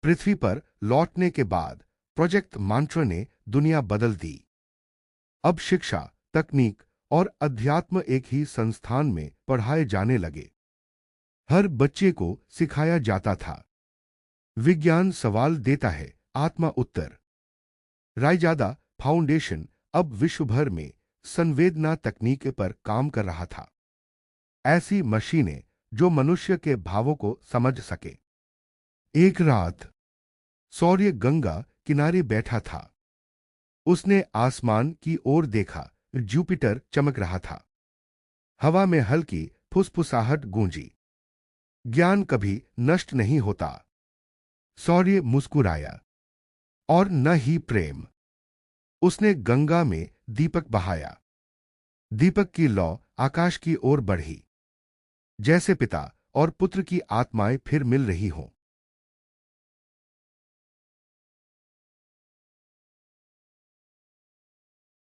पृथ्वी पर लौटने के बाद प्रोजेक्ट मांट्रा ने दुनिया बदल दी। अब शिक्षा, तकनीक और अध्यात्म एक ही संस्थान में पढ़ाए जाने लगे। हर बच्चे को सिखाया जाता था, विज्ञान सवाल देता है, आत्मा उत्तर। रायजादा फाउंडेशन अब विश्व भर में संवेदना तकनीक पर काम कर रहा था। ऐसी मशीनें जो मनुष्य के भावों को समझ सके। एक रात सौर्य गंगा किनारे बैठा था। उसने आसमान की ओर देखा। जुपिटर चमक रहा था। हवा में हल्की फुसफुसाहट गूंजी। ज्ञान कभी नष्ट नहीं होता। सौर्य मुस्कुराया। और न ही प्रेम। उसने गंगा में दीपक बहाया। दीपक की लौ आकाश की ओर बढ़ी, जैसे पिता और पुत्र की आत्माएं फिर मिल रही हों।